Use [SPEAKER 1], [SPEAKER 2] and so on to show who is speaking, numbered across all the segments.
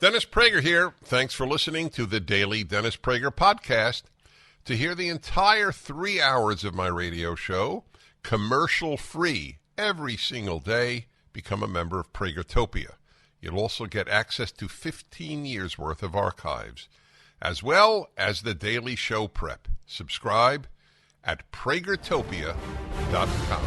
[SPEAKER 1] Dennis Prager here. Thanks for listening to the Daily Dennis Prager Podcast. To hear the entire 3 hours of my radio show, commercial-free, every single day, become a member of Pragertopia. You'll also get access to 15 years' worth of archives, as well as the daily show prep. Subscribe at Pragertopia.com.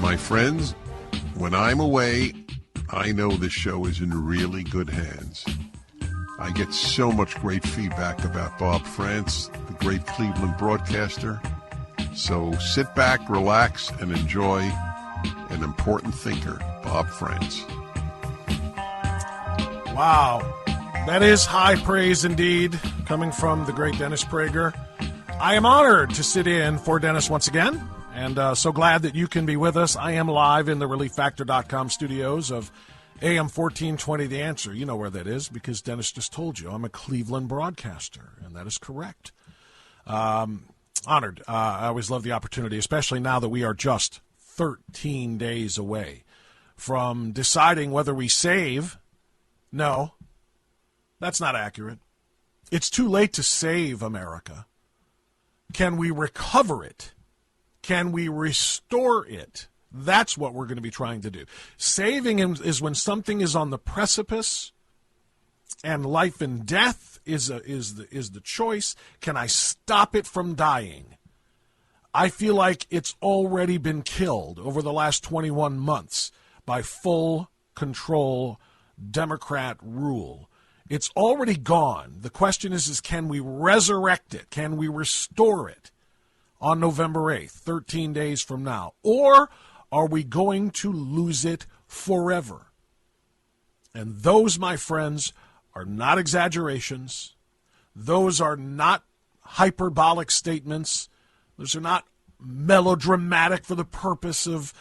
[SPEAKER 1] My friends, when I'm away, I know this show is in really good hands. I get so much great feedback about Bob Frantz, the great Cleveland broadcaster. So sit back, relax, and enjoy an important thinker, Bob Frantz.
[SPEAKER 2] Wow, that is high praise indeed, coming from the great Dennis Prager. I am honored to sit in for Dennis once again. And so glad that you can be with us. I am live in the ReliefFactor.com studios of AM 1420 The Answer. You know where that is because Dennis just told you. I'm a Cleveland broadcaster, and that is correct. Honored. I always love the opportunity, especially now that we are just 13 days away from deciding whether we save. No, that's not accurate. It's too late to save America. Can we recover it? Can we restore it? That's what we're going to be trying to do. Saving is when something is on the precipice and life and death is the choice. Can I stop it from dying? I feel like it's already been killed over the last 21 months by full control Democrat rule. It's already gone. The question is can we resurrect it? Can we restore it? On November 8th, 13 days from now? Or are we going to lose it forever? And those, my friends, are not exaggerations. Those are not hyperbolic statements. Those are not melodramatic for the purpose of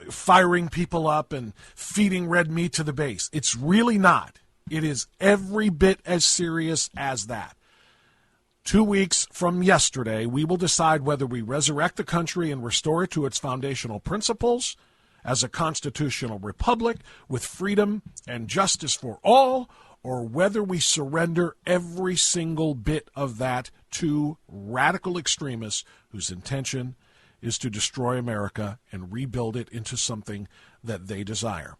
[SPEAKER 2] firing people up and feeding red meat to the base. It's really not. It is every bit as serious as that. 2 weeks from yesterday, we will decide whether we resurrect the country and restore it to its foundational principles as a constitutional republic with freedom and justice for all, or whether we surrender every single bit of that to radical extremists whose intention is to destroy America and rebuild it into something that they desire.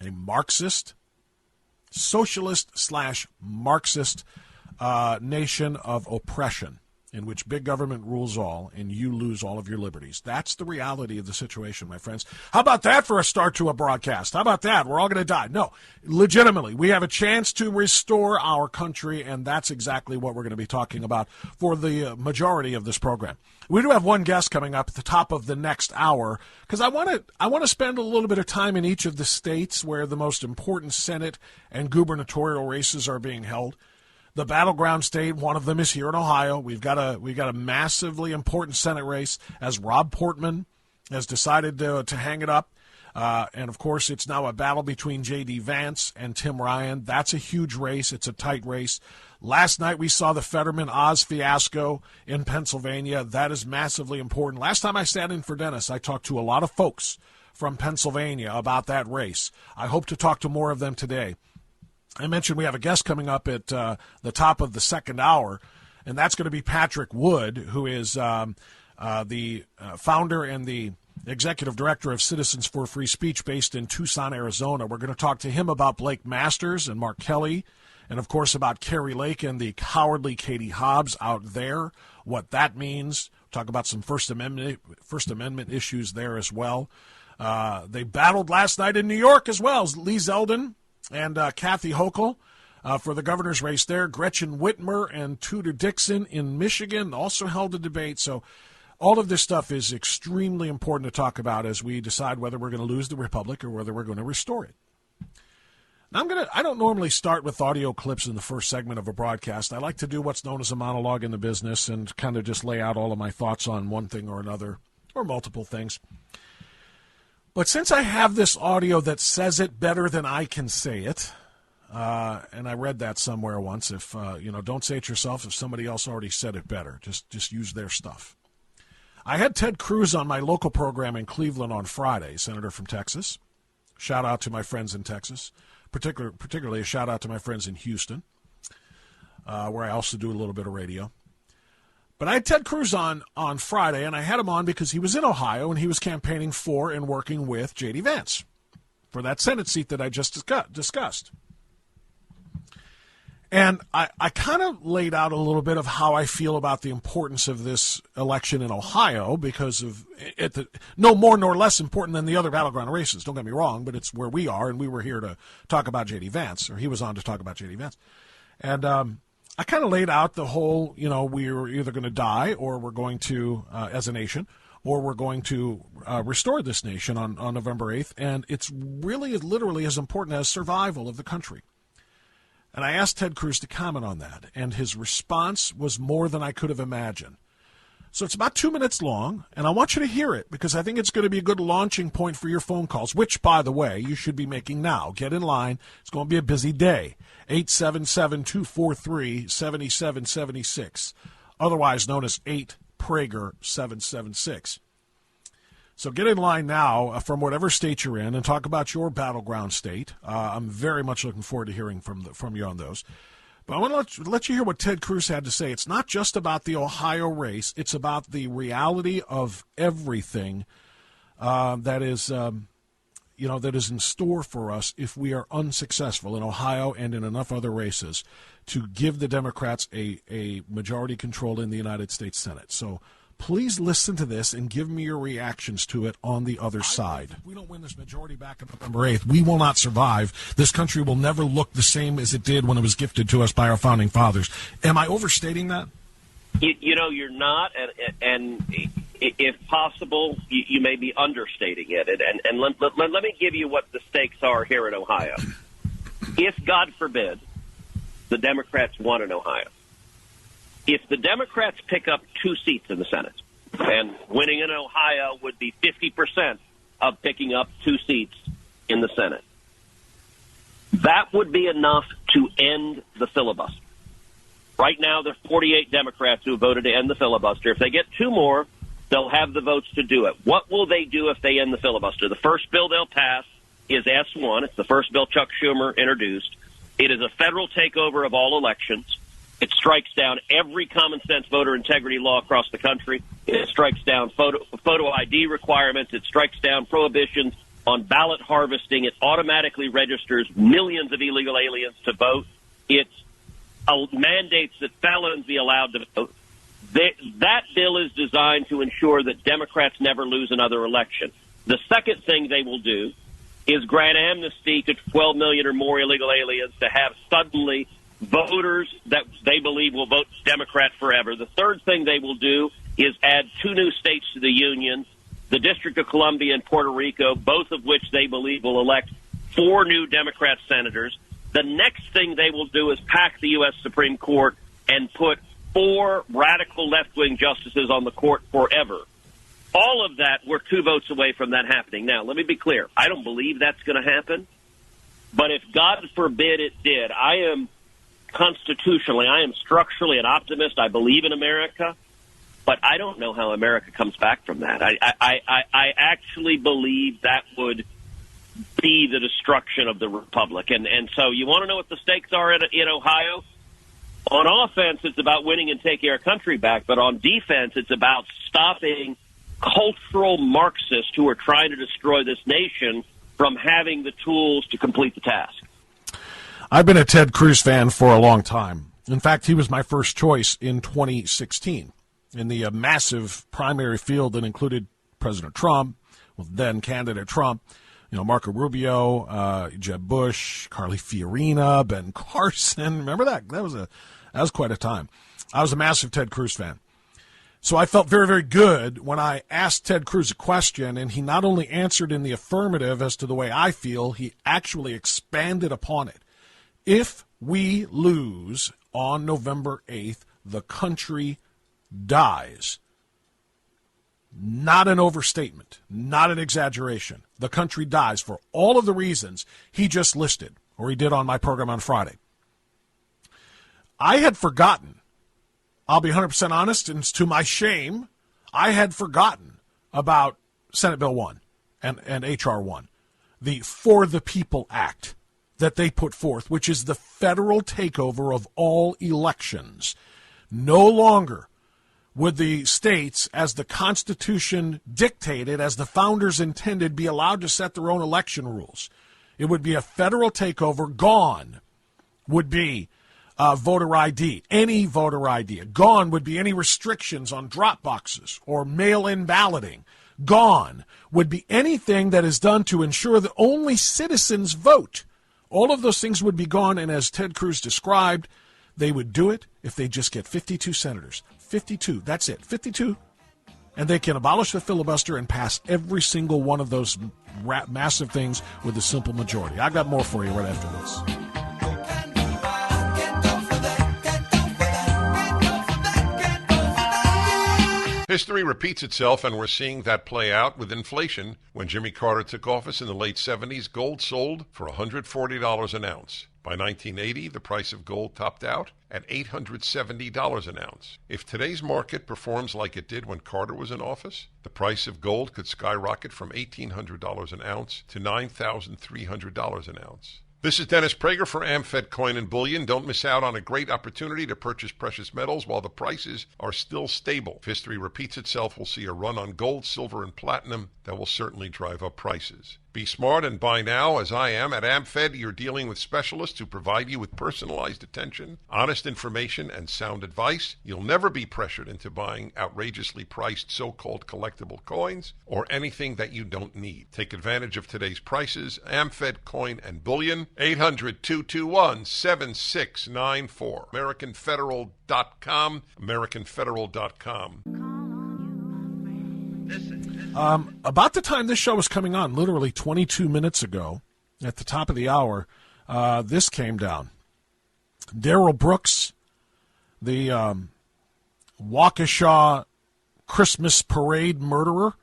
[SPEAKER 2] A Marxist, socialist/Marxist nation of oppression in which big government rules all and you lose all of your liberties. That's the reality of the situation, my friends. How about that for a start to a broadcast? How about that? We're all going to die. No, legitimately, we have a chance to restore our country, and that's exactly what we're going to be talking about for the majority of this program. We do have one guest coming up at the top of the next hour because I want to spend a little bit of time in each of the states where the most important Senate and gubernatorial races are being held. The battleground state, one of them is here in Ohio. We've got a massively important Senate race as Rob Portman has decided to hang it up. And, of course, it's now a battle between J.D. Vance and Tim Ryan. That's a huge race. It's a tight race. Last night we saw the Fetterman Oz fiasco in Pennsylvania. That is massively important. Last time I sat in for Dennis, I talked to a lot of folks from Pennsylvania about that race. I hope to talk to more of them today. I mentioned we have a guest coming up at the top of the second hour, and that's going to be Patrick Wood, who is the founder and the executive director of Citizens for Free Speech based in Tucson, Arizona. We're going to talk to him about Blake Masters and Mark Kelly, and, of course, about Kari Lake and the cowardly Katie Hobbs out there, what that means. Talk about some First Amendment issues there as well. They battled last night in New York as well. Lee Zeldin and Kathy Hochul for the governor's race there. Gretchen Whitmer and Tudor Dixon in Michigan also held a debate. So all of this stuff is extremely important to talk about as we decide whether we're going to lose the republic or whether we're going to restore it. Now I don't normally start with audio clips in the first segment of a broadcast. I like to do what's known as a monologue in the business and kind of just lay out all of my thoughts on one thing or another or multiple things. But since I have this audio that says it better than I can say it, and I read that somewhere once. If don't say it yourself if somebody else already said it better. Just use their stuff. I had Ted Cruz on my local program in Cleveland on Friday, senator from Texas. Shout out to my friends in Texas, particularly a shout out to my friends in Houston, where I also do a little bit of radio. But I had Ted Cruz on Friday, and I had him on because he was in Ohio and he was campaigning for and working with J.D. Vance for that Senate seat that I just discussed. And I kind of laid out a little bit of how I feel about the importance of this election in Ohio because of no more nor less important than the other battleground races. Don't get me wrong, but it's where we are, and we were here to talk about J.D. Vance, or he was on to talk about J.D. Vance. And I kind of laid out the whole, we were either going to die or we're going to, as a nation, or we're going to restore this nation on November 8th. And it's really literally as important as survival of the country. And I asked Ted Cruz to comment on that, and his response was more than I could have imagined. So it's about 2 minutes long, and I want you to hear it because I think it's going to be a good launching point for your phone calls, which, by the way, you should be making now. Get in line. It's going to be a busy day. 877-243-7776, otherwise known as 8-Prager-776. So get in line now from whatever state you're in and talk about your battleground state. I'm very much looking forward to hearing from you on those. But I want to let you hear what Ted Cruz had to say. It's not just about the Ohio race. It's about the reality of everything that is in store for us if we are unsuccessful in Ohio and in enough other races to give the Democrats a majority control in the United States Senate. So please listen to this and give me your reactions to it on the other side. If we don't win this majority back on November 8th, we will not survive. This country will never look the same as it did when it was gifted to us by our founding fathers. Am I overstating that?
[SPEAKER 3] You're not, and if possible, you may be understating it. And let me give you what the stakes are here in Ohio. If, God forbid, the Democrats won in Ohio, if the Democrats pick up 2 seats in the Senate, and winning in Ohio would be 50% of picking up 2 seats in the Senate, that would be enough to end the filibuster. Right now, there are 48 Democrats who voted to end the filibuster. If they get 2 more, they'll have the votes to do it. What will they do if they end the filibuster? The first bill they'll pass is S1. It's the first bill Chuck Schumer introduced. It is a federal takeover of all elections. It strikes down every common sense voter integrity law across the country. It strikes down photo ID requirements. It strikes down prohibitions on ballot harvesting. It automatically registers millions of illegal aliens to vote. It mandates that felons be allowed to vote. That bill is designed to ensure that Democrats never lose another election. The second thing they will do is grant amnesty to 12 million or more illegal aliens to have suddenly voters that they believe will vote Democrat forever. The third thing they will do is add 2 new states to the Union, the District of Columbia and Puerto Rico, both of which they believe will elect 4 new Democrat senators. The next thing they will do is pack the U.S. Supreme Court and put 4 radical left-wing justices on the court forever. All of that, we're 2 votes away from that happening. Now, let me be clear. I don't believe that's going to happen. But if, God forbid, it did, I am constitutionally, I am structurally an optimist. I believe in America. But I don't know how America comes back from that. I actually believe that would be the destruction of the republic. And so you want to know what the stakes are in Ohio? On offense, it's about winning and taking our country back. But on defense, it's about stopping cultural Marxists who are trying to destroy this nation from having the tools to complete the task.
[SPEAKER 2] I've been a Ted Cruz fan for a long time. In fact, he was my first choice in 2016 in the massive primary field that included President Trump, well, then candidate Trump, Marco Rubio, Jeb Bush, Carly Fiorina, Ben Carson. Remember that? That was quite a time. I was a massive Ted Cruz fan. So I felt very, very good when I asked Ted Cruz a question, and he not only answered in the affirmative as to the way I feel, he actually expanded upon it. If we lose on November 8th, the country dies. Not an overstatement, not an exaggeration. The country dies for all of the reasons he just listed. or he did on my program on Friday. I had forgotten, I'll be 100% honest, and it's to my shame, I had forgotten about Senate Bill 1 and H.R. 1, the For the People Act that they put forth, which is the federal takeover of all elections. No longer would the states, as the Constitution dictated, as the founders intended, be allowed to set their own election rules. It would be a federal takeover. Gone would be voter ID, any voter ID. Gone would be any restrictions on drop boxes or mail-in balloting. Gone would be anything that is done to ensure that only citizens vote. All of those things would be gone, and as Ted Cruz described, they would do it if they just get 52 senators. 52, that's it, 52. And they can abolish the filibuster and pass every single one of those massive things with a simple majority. I got more for you right after this.
[SPEAKER 1] History repeats itself, and we're seeing that play out with inflation. When Jimmy Carter took office in the late 70s, gold sold for $140 an ounce. By 1980, the price of gold topped out at $870 an ounce. If today's market performs like it did when Carter was in office, the price of gold could skyrocket from $1,800 an ounce to $9,300 an ounce. This is Dennis Prager for AmFed Coin and Bullion. Don't miss out on a great opportunity to purchase precious metals while the prices are still stable. If history repeats itself, we'll see a run on gold, silver, and platinum that will certainly drive up prices. Be smart and buy now, as I am. At AmFed, you're dealing with specialists who provide you with personalized attention, honest information, and sound advice. You'll never be pressured into buying outrageously priced so-called collectible coins or anything that you don't need. Take advantage of today's prices. AmFed Coin and Bullion, 800-221-7694. AmericanFederal.com, AmericanFederal.com.
[SPEAKER 2] About the time this show was coming on, literally 22 minutes ago, at the top of the hour, this came down. Darrell Brooks, the Waukesha Christmas parade murderer,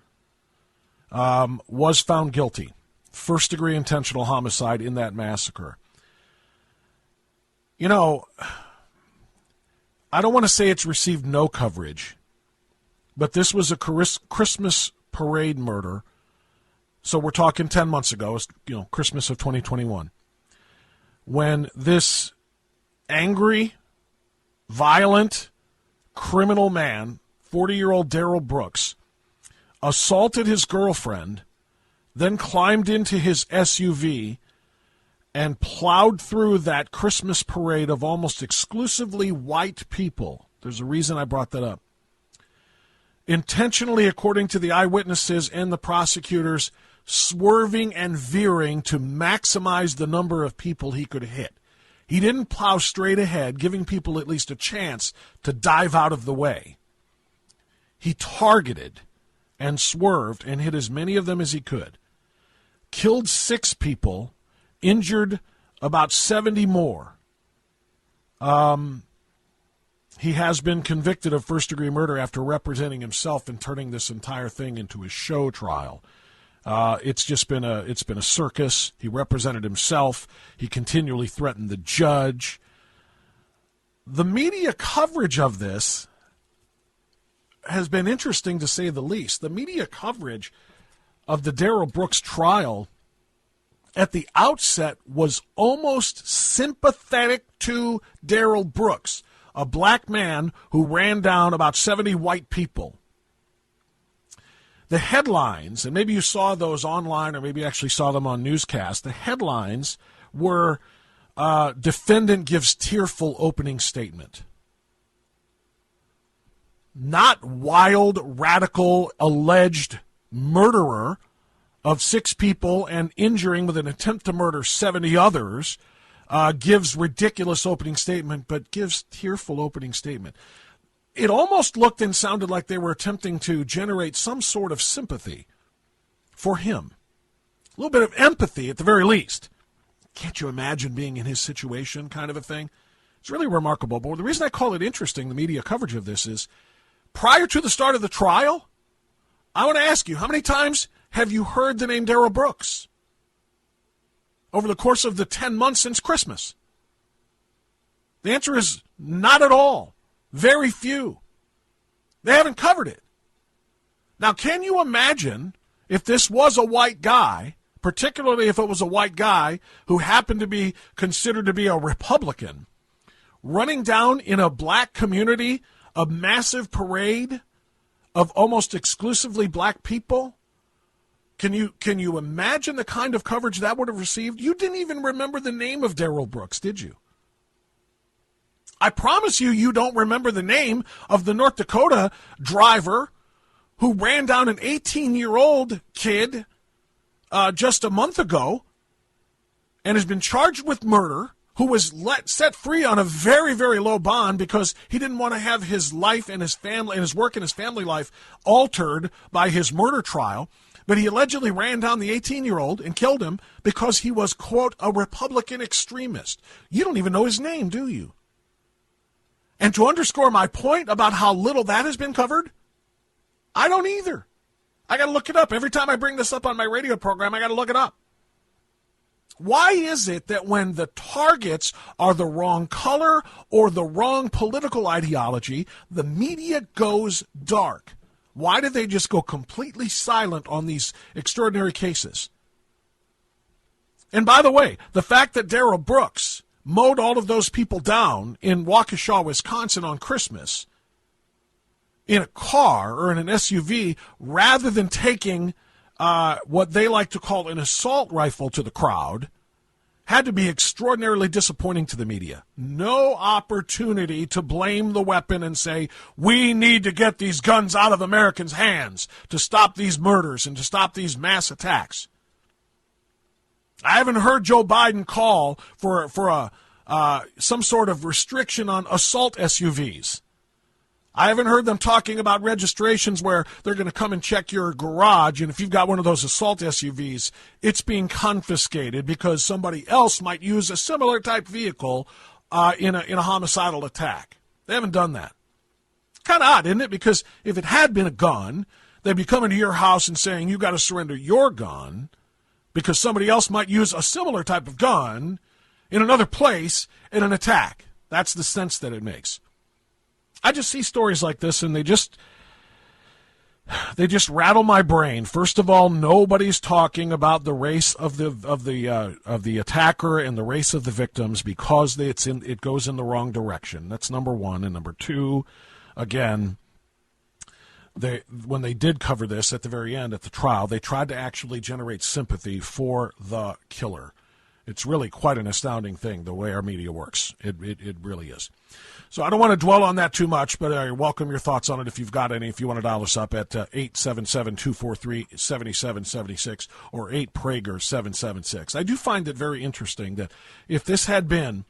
[SPEAKER 2] was found guilty. First-degree intentional homicide in that massacre. You know, I don't want to say it's received no coverage, but this was a Christmas parade murder. So we're talking 10 months ago, Christmas of 2021, when this angry, violent, criminal man, 40-year-old Darrell Brooks, assaulted his girlfriend, then climbed into his SUV and plowed through that Christmas parade of almost exclusively white people. There's a reason I brought that up. Intentionally, according to the eyewitnesses and the prosecutors, swerving and veering to maximize the number of people he could hit. He didn't plow straight ahead, giving people at least a chance to dive out of the way. He targeted and swerved and hit as many of them as he could. Killed 6 people, injured about 70 more. He has been convicted of first-degree murder after representing himself and turning this entire thing into a show trial. It's been a circus. He represented himself. He continually threatened the judge. The media coverage of this has been interesting, to say the least. The media coverage of the Darrell Brooks trial at the outset was almost sympathetic to Darrell Brooks, a black man who ran down about 70 white people. The headlines, and maybe you saw those online or maybe actually saw them on newscasts, the headlines were defendant gives tearful opening statement. Not wild, radical, alleged murderer of 6 people and injuring with an attempt to murder 70 others gives ridiculous opening statement, but gives tearful opening statement. It almost looked and sounded like they were attempting to generate some sort of sympathy for him. A little bit of empathy at the very least. Can't you imagine being in his situation, kind of a thing? It's really remarkable. But the reason I call it interesting, the media coverage of this, is prior to the start of the trial, I want to ask you, how many times have you heard the name Darrell Brooks? over the course of the 10 months since Christmas? The answer is not at all. Very few. They haven't covered it. Now, can you imagine if this was a white guy, particularly if it was a white guy who happened to be considered to be a Republican, running down in a black community a massive parade of almost exclusively black people? Can you imagine the kind of coverage that would have received? You didn't even remember the name of Darrell Brooks, did you? I promise you don't remember the name of the North Dakota driver who ran down an 18-year-old kid just a month ago and has been charged with murder, who was set free on a very, very low bond because he didn't want to have his life and his family and his work and his family life altered by his murder trial. But he allegedly ran down the 18-year-old and killed him because he was, quote, a Republican extremist. You don't even know his name, do you? And to underscore my point about how little that has been covered, I don't either. I got to look it up. Every time I bring this up on my radio program, I got to look it up. Why is it that when the targets are the wrong color or the wrong political ideology, the media goes dark? Why did they just go completely silent on these extraordinary cases? And by the way, the fact that Darrell Brooks mowed all of those people down in Waukesha, Wisconsin on Christmas in a car or in an SUV rather than taking what they like to call an assault rifle to the crowd had to be extraordinarily disappointing to the media. No opportunity to blame the weapon and say, we need to get these guns out of Americans' hands to stop these murders and to stop these mass attacks. I haven't heard Joe Biden call for some sort of restriction on assault SUVs. I haven't heard them talking about registrations where they're going to come and check your garage, and if you've got one of those assault SUVs, it's being confiscated because somebody else might use a similar type vehicle in a homicidal attack. They haven't done that. Kind of odd, isn't it? Because if it had been a gun, they'd be coming to your house and saying you got to surrender your gun because somebody else might use a similar type of gun in another place in an attack. That's the sense that it makes. I just see stories like this, and they just rattle my brain. First of all, nobody's talking about the race of the attacker and the race of the victims because it goes in the wrong direction. That's number one. And number two, again, when they did cover this at the very end at the trial, they tried to actually generate sympathy for the killer. It's really quite an astounding thing, the way our media works. It really is. So I don't want to dwell on that too much, but I welcome your thoughts on it if you've got any. If you want to dial us up at 877-243-7776 or 8Prager-776. I do find it very interesting that if this had been,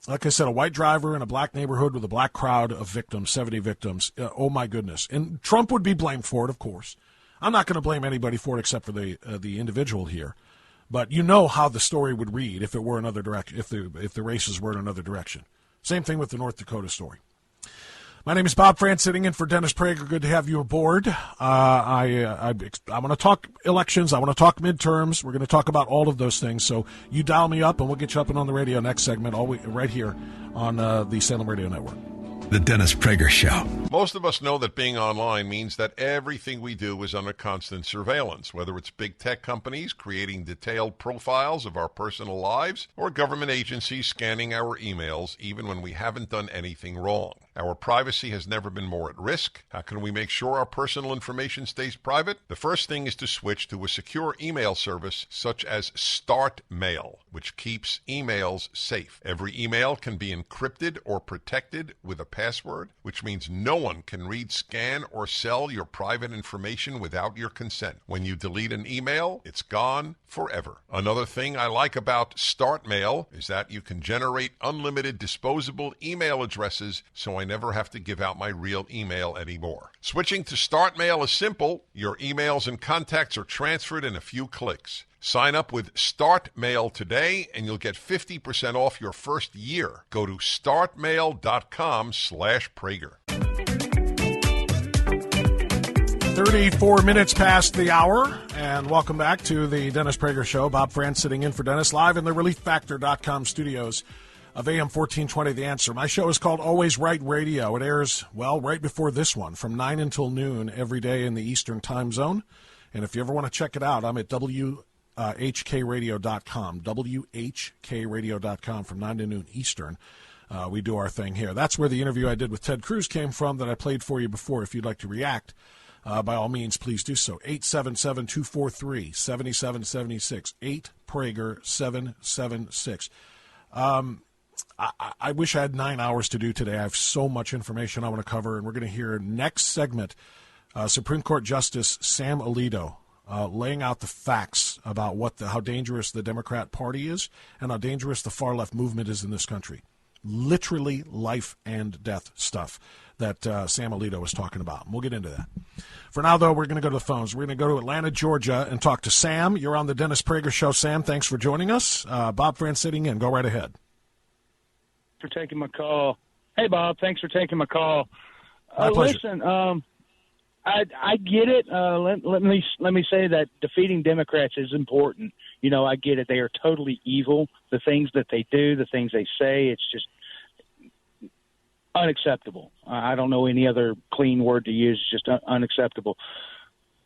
[SPEAKER 2] like I said, a white driver in a black neighborhood with a black crowd of victims, 70 victims, oh my goodness. And Trump would be blamed for it, of course. I'm not going to blame anybody for it except for the individual here. But you know how the story would read if it were another direction, if the races were in another direction. Same thing with the North Dakota story. My name is Bob Frantz, sitting in for Dennis Prager. Good to have you aboard. I want to talk elections. I want to talk midterms. We're going to talk about all of those things. So you dial me up, and we'll get you up and on the radio next segment, right here on the Salem Radio Network.
[SPEAKER 4] The Dennis Prager Show.
[SPEAKER 1] Most of us know that being online means that everything we do is under constant surveillance, whether it's big tech companies creating detailed profiles of our personal lives or government agencies scanning our emails even when we haven't done anything wrong. Our privacy has never been more at risk. How can we make sure our personal information stays private? The first thing is to switch to a secure email service such as Start Mail, which keeps emails safe. Every email can be encrypted or protected with a password, which means no one can read, scan, or sell your private information without your consent. When you delete an email, it's gone forever. Another thing I like about Start Mail is that you can generate unlimited disposable email addresses, so I never have to give out my real email anymore. Switching to Start Mail is simple. Your emails and contacts are transferred in a few clicks. Sign up with Start Mail today, and you'll get 50% off your first year. Go to startmail.com/Prager.
[SPEAKER 2] 34 minutes past the hour, and welcome back to the Dennis Prager Show. Bob Frantz sitting in for Dennis, live in the ReliefFactor.com studios of AM 1420, The Answer. My show is called Always Right Radio. It airs, well, right before this one, from 9 until noon every day in the Eastern Time Zone. And if you ever want to check it out, I'm at WHKRadio.com, WHKRadio.com from 9 to noon Eastern. We do our thing here. That's where the interview I did with Ted Cruz came from that I played for you before. If you'd like to react, by all means, please do so. 877-243-7776. 8Prager776. I wish I had 9 hours to do today. I have so much information I want to cover, and we're going to hear next segment Supreme Court Justice Sam Alito laying out the facts about how dangerous the Democrat Party is and how dangerous the far-left movement is in this country. Literally life and death stuff that Sam Alito was talking about. We'll get into that. For now, though, we're going to go to the phones. We're going to go to Atlanta, Georgia, and talk to Sam. You're on the Dennis Prager Show. Sam, thanks for joining us. Bob Frantz sitting in. Go right ahead.
[SPEAKER 5] For taking my call. Hey, Bob, thanks for taking my call.
[SPEAKER 2] My pleasure.
[SPEAKER 5] Listen, I get it. Let me say that defeating Democrats is important. You know, I get it. They are totally evil. The things that they do, the things they say, it's just unacceptable. I don't know any other clean word to use. It's just unacceptable.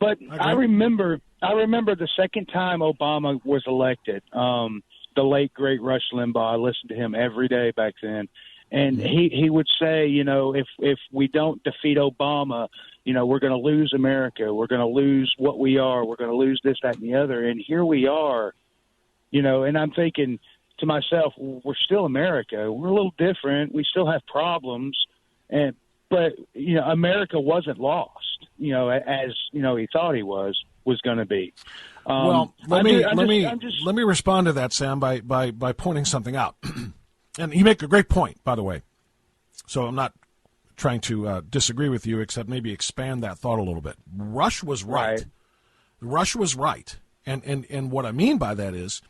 [SPEAKER 5] But I remember the second time Obama was elected. The late great Rush Limbaugh. I listened to him every day back then, and he would say, you know, if we don't defeat Obama, you know, we're going to lose America. We're going to lose what we are. We're going to lose this, that, and the other. And here we are, you know, and I'm thinking to myself, we're still America. We're a little different. We still have problems. But, you know, America wasn't lost, you know, as, you know, he thought he was going to be.
[SPEAKER 2] Well, let me respond to that, Sam, by pointing something out. And you make a great point, by the way. So I'm not trying to disagree with you, except maybe expand that thought a little bit. Rush was right. Rush was right. And what I mean by that is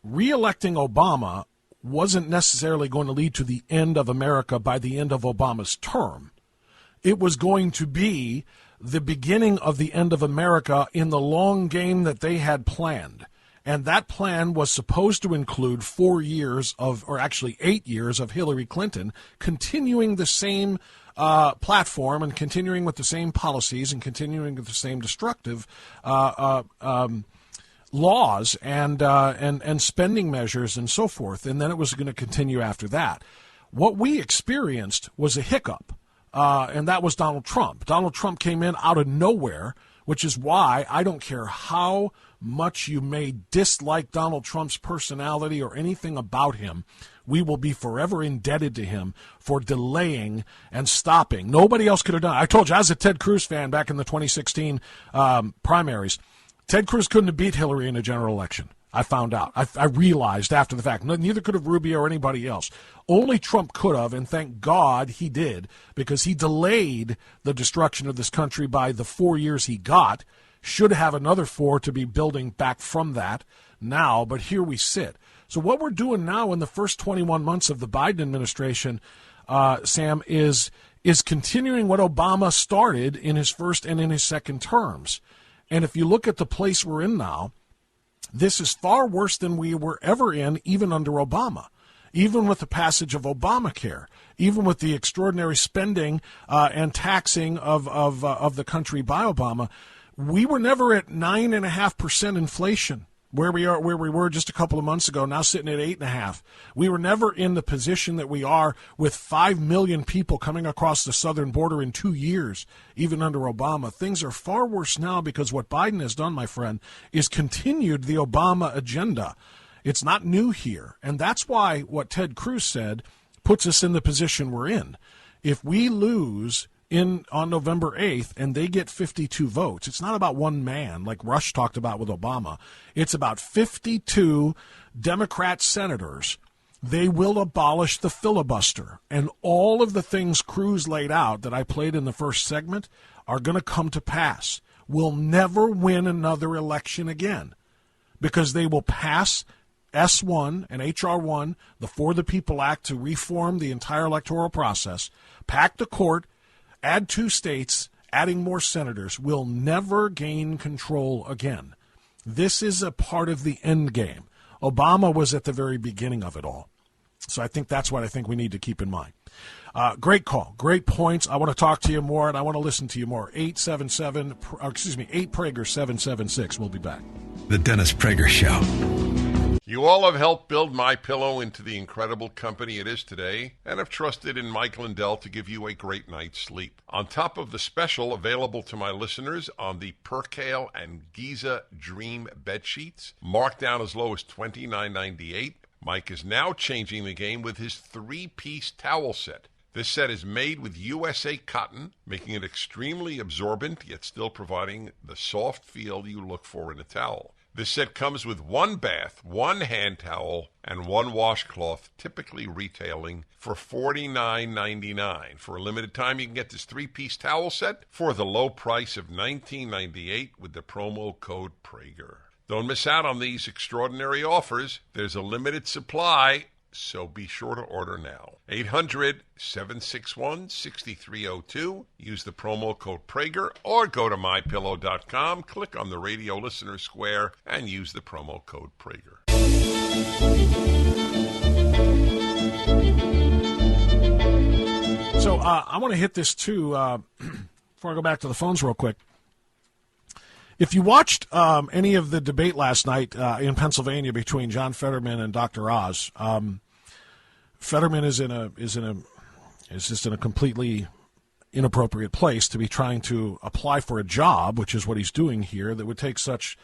[SPEAKER 2] re-electing Obama wasn't necessarily going to lead to the end of America by the end of Obama's term. It was going to be the beginning of the end of America in the long game that they had planned. And that plan was supposed to include 4 years or actually 8 years of Hillary Clinton continuing the same platform and continuing with the same policies and continuing with the same destructive laws and spending measures and so forth. And then it was going to continue after that. What we experienced was a hiccup. And that was Donald Trump. Donald Trump came in out of nowhere, which is why I don't care how much you may dislike Donald Trump's personality or anything about him, we will be forever indebted to him for delaying and stopping. Nobody else could have done it. I told you, I was a Ted Cruz fan back in the 2016 primaries. Ted Cruz couldn't have beat Hillary in a general election. I found out. I realized after the fact. Neither could have Rubio or anybody else. Only Trump could have, and thank God he did, because he delayed the destruction of this country by the 4 years he got. Should have another 4 to be building back from that now, but here we sit. So what we're doing now in the first 21 months of the Biden administration, Sam, is continuing what Obama started in his first and in his second terms. And if you look at the place we're in now, this is far worse than we were ever in, even under Obama, even with the passage of Obamacare, even with the extraordinary spending and taxing of the country by Obama. We were never at 9.5% inflation where we were just a couple of months ago, now sitting at 8.5%. We were never in the position that we are with 5 million people coming across the southern border in 2 years, even under Obama. Things are far worse now because what Biden has done, my friend, is continued the Obama agenda. It's not new here. And that's why what Ted Cruz said puts us in the position we're in. If we lose on November 8th and they get 52 votes, it's not about one man like Rush talked about with Obama. It's about 52 Democrat senators. They will abolish the filibuster. And all of the things Cruz laid out that I played in the first segment are going to come to pass. We'll never win another election again because they will pass S1 and HR1, the For the People Act, to reform the entire electoral process, pack the court, add 2 states, adding more senators, will never gain control again. This is a part of the end game. Obama was at the very beginning of it all. So I think that's what I think we need to keep in mind. Great call. Great points. I want to talk to you more, and I want to listen to you more. 8Prager776. We'll be back.
[SPEAKER 4] The Dennis Prager Show.
[SPEAKER 1] You all have helped build MyPillow into the incredible company it is today and have trusted in Mike Lindell to give you a great night's sleep. On top of the special available to my listeners on the Percale and Giza Dream bed sheets, marked down as low as $29.98, Mike is now changing the game with his 3-piece towel set. This set is made with USA cotton, making it extremely absorbent, yet still providing the soft feel you look for in a towel. This set comes with 1 bath, 1 hand towel, and 1 washcloth, typically retailing for $49.99. For a limited time, you can get this 3-piece towel set for the low price of $19.98 with the promo code Prager. Don't miss out on these extraordinary offers. There's a limited supply, so be sure to order now. 800-761-6302. Use the promo code Prager or go to MyPillow.com, click on the radio listener square, and use the promo code Prager.
[SPEAKER 2] So I want to hit this too before I go back to the phones real quick. If you watched any of the debate last night in Pennsylvania between John Fetterman and Dr. Oz, Fetterman is just in a completely inappropriate place to be trying to apply for a job, which is what he's doing here, that would take such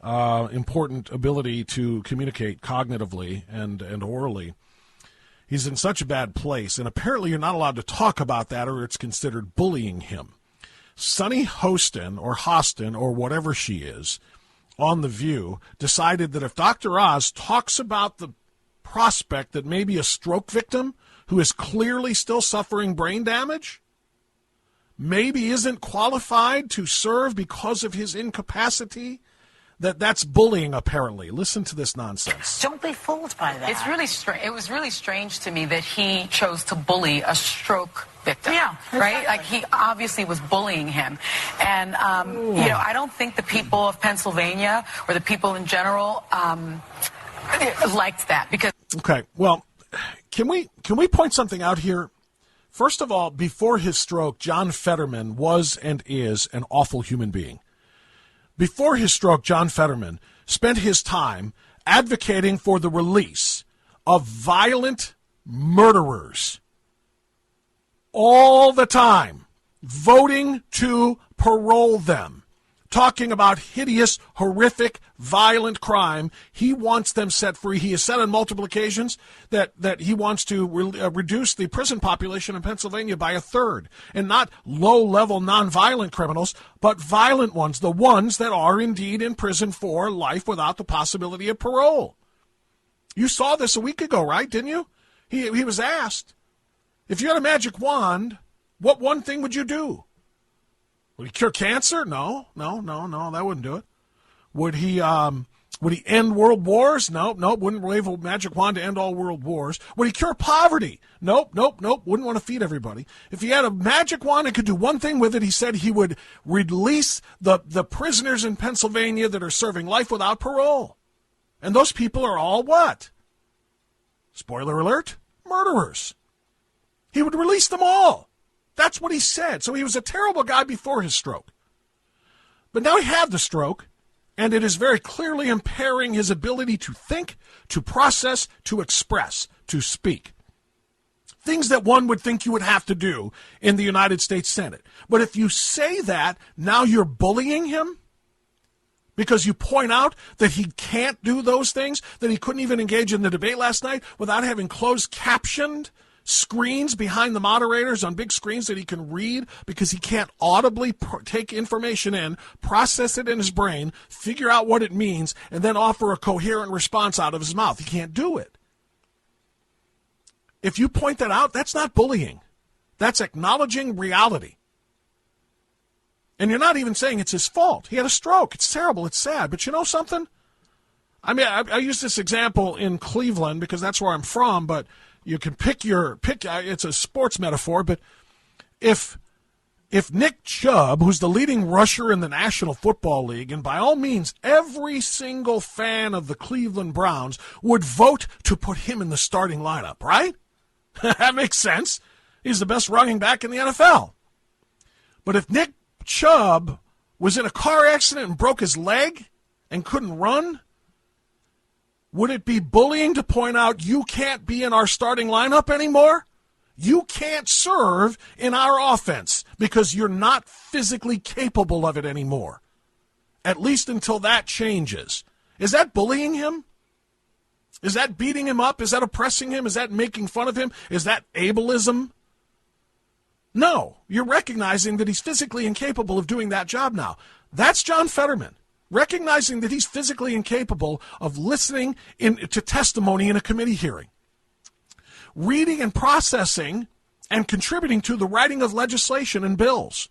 [SPEAKER 2] important ability to communicate cognitively and orally. He's in such a bad place, and apparently you're not allowed to talk about that or it's considered bullying him. Sunny Hostin or whatever she is on The View decided that if Dr. Oz talks about the prospect that maybe a stroke victim who is clearly still suffering brain damage maybe isn't qualified to serve because of his incapacity, that's bullying, apparently. Listen to this nonsense.
[SPEAKER 6] Don't be fooled by that.
[SPEAKER 7] It's really it was really strange to me that he chose to bully a stroke victim.
[SPEAKER 6] Yeah,
[SPEAKER 7] right?
[SPEAKER 6] exactly.
[SPEAKER 7] Like, he obviously was bullying him. And, I don't think the people of Pennsylvania or the people in general liked that because...
[SPEAKER 2] Okay, well, can we point something out here? First of all, before his stroke, John Fetterman was and is an awful human being. Before his stroke, John Fetterman spent his time advocating for the release of violent murderers. All the time. Voting to parole them. Talking about hideous, horrific, violent crime. He wants them set free. He has said on multiple occasions that he wants to reduce the prison population in Pennsylvania by 1/3. And not low-level, nonviolent criminals, but violent ones. The ones that are indeed in prison for life without the possibility of parole. You saw this a week ago, right? Didn't you? He was asked, if you had a magic wand, what one thing would you do? Would he cure cancer? No, that wouldn't do it. Would he end world wars? Nope, wouldn't wave a magic wand to end all world wars. Would he cure poverty? Nope, wouldn't want to feed everybody. If he had a magic wand and could do one thing with it, he said he would release the prisoners in Pennsylvania that are serving life without parole. And those people are all what? Spoiler alert, murderers. He would release them all. That's what he said. So he was a terrible guy before his stroke. But now he had the stroke, and it is very clearly impairing his ability to think, to process, to express, to speak. Things that one would think you would have to do in the United States Senate. But if you say that, now you're bullying him because you point out that he can't do those things, that he couldn't even engage in the debate last night without having closed captioned screens behind the moderators on big screens that he can read because he can't audibly take information in, process it in his brain, figure out what it means, and then offer a coherent response out of his mouth. He can't do it. If you point that out, that's not bullying. That's acknowledging reality. And you're not even saying it's his fault. He had a stroke. It's terrible. It's sad. But you know something? I mean, I use this example in Cleveland because that's where I'm from, but you can pick. It's a sports metaphor, but if if Nick Chubb, who's the leading rusher in the National Football League, and by all means every single fan of the Cleveland Browns would vote to put him in the starting lineup, right? That makes sense. He's the best running back in the NFL. But if Nick Chubb was in a car accident and broke his leg and couldn't run, would it be bullying to point out you can't be in our starting lineup anymore? You can't serve in our offense because you're not physically capable of it anymore, at least until that changes. Is that bullying him? Is that beating him up? Is that oppressing him? Is that making fun of him? Is that ableism? No, you're recognizing that he's physically incapable of doing that job now. That's John Fetterman, recognizing that he's physically incapable of listening to testimony in a committee hearing, reading and processing and contributing to the writing of legislation and bills,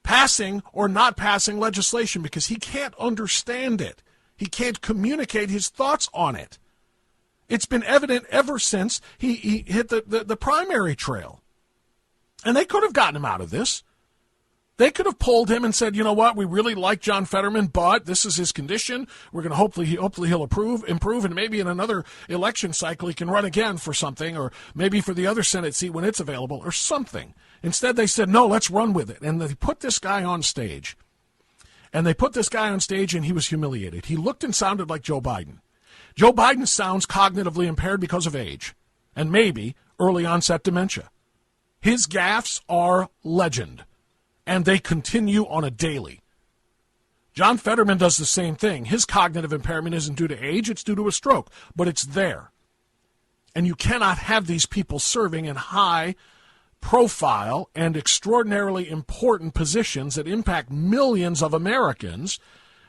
[SPEAKER 2] passing or not passing legislation because he can't understand it. He can't communicate his thoughts on it. It's been evident ever since he hit the primary trail. And they could have gotten him out of this. They could have polled him and said, you know what, we really like John Fetterman, but this is his condition. We're going to hopefully he'll improve, and maybe in another election cycle he can run again for something, or maybe for the other Senate seat when it's available, or something. Instead, they said, no, let's run with it. And they put this guy on stage. And he was humiliated. He looked and sounded like Joe Biden. Joe Biden sounds cognitively impaired because of age and maybe early onset dementia. His gaffes are legend, and they continue on a daily. John Fetterman does the same thing. His cognitive impairment isn't due to age, it's due to a stroke, but it's there. And you cannot have these people serving in high profile and extraordinarily important positions that impact millions of Americans,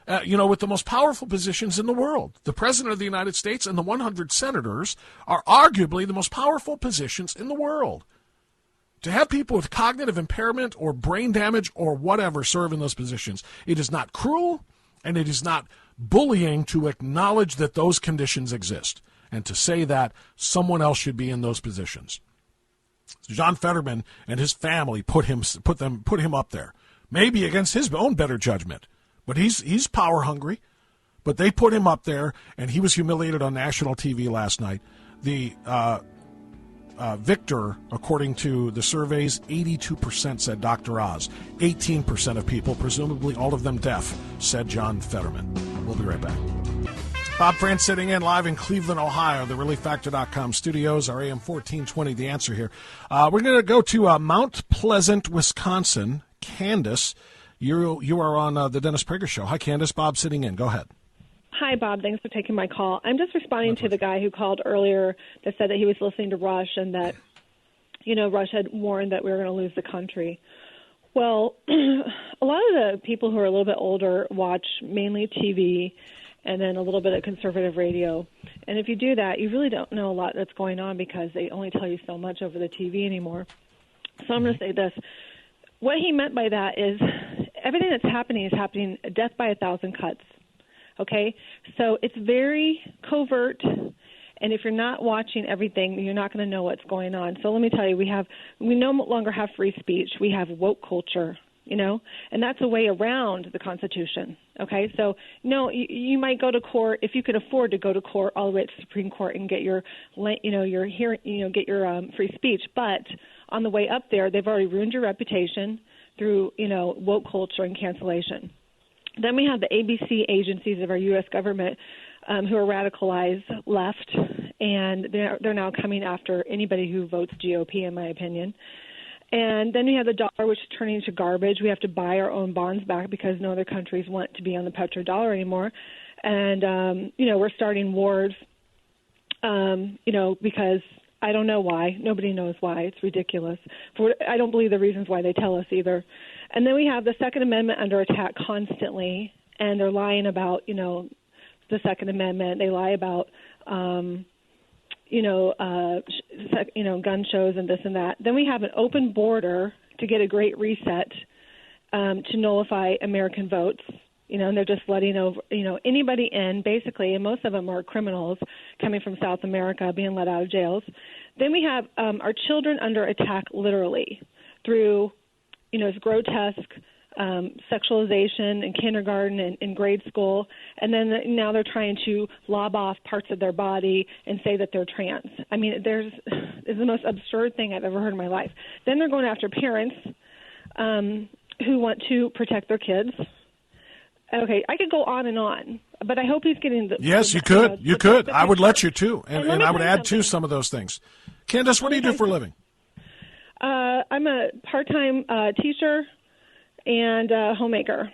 [SPEAKER 2] with the most powerful positions in the world. The President of the United States and the 100 senators are arguably the most powerful positions in the world. To have people with cognitive impairment or brain damage or whatever serve in those positions, it is not cruel and it is not bullying to acknowledge that those conditions exist and to say that someone else should be in those positions. John Fetterman and his family put him up there, maybe against his own better judgment, but he's power hungry. But they put him up there, and he was humiliated on national TV last night. The victor, according to the surveys, 82% said Dr. Oz. 18% of people, presumably all of them deaf, said John Fetterman. We'll be right back. Bob Frantz sitting in live in Cleveland, Ohio, the ReallyFactor.com studios, our AM 1420, The Answer here. We're going to go to Mount Pleasant, Wisconsin. Candace, you are on the Dennis Prager Show. Hi, Candace. Bob sitting in. Go ahead.
[SPEAKER 6] Hi, Bob. Thanks for taking my call. I'm just responding to the guy who called earlier that said that he was listening to Rush and that, Rush had warned that we were going to lose the country. Well, a lot of the people who are a little bit older watch mainly TV and then a little bit of conservative radio. And if you do that, you really don't know a lot that's going on because they only tell you so much over the TV anymore. So I'm going to say this. What he meant by that is everything that's happening is happening death by 1,000 cuts. Okay, so it's very covert, and if you're not watching everything, you're not going to know what's going on. So let me tell you, we no longer have free speech. We have woke culture, and that's a way around the Constitution. Okay, so you might go to court if you could afford to go to court all the way to the Supreme Court and get your hearing, get your free speech. But on the way up there, they've already ruined your reputation through woke culture and cancellation. Then we have the ABC agencies of our U.S. government who are radicalized left, and they're now coming after anybody who votes GOP, in my opinion. And then we have the dollar, which is turning into garbage. We have to buy our own bonds back because no other countries want to be on the petrodollar anymore. And, we're starting wars, because I don't know why. Nobody knows why. It's ridiculous. I don't believe the reasons why they tell us either. And then we have the Second Amendment under attack constantly, and they're lying about, the Second Amendment. They lie about, gun shows and this and that. Then we have an open border to get a great reset to nullify American votes. And they're just letting over, anybody in, basically, and most of them are criminals coming from South America being let out of jails. Then we have our children under attack, literally, through is grotesque. Sexualization in kindergarten and in grade school, and then now they're trying to lob off parts of their body and say that they're trans. I mean, it's the most absurd thing I've ever heard in my life. Then they're going after parents who want to protect their kids. Okay, I could go on, but I hope he's getting the...
[SPEAKER 2] Yes, you could. You could. I would let you, too, and I would add, too, some of those things. Candace, what do you do for a living?
[SPEAKER 6] I'm a part-time teacher and homemaker.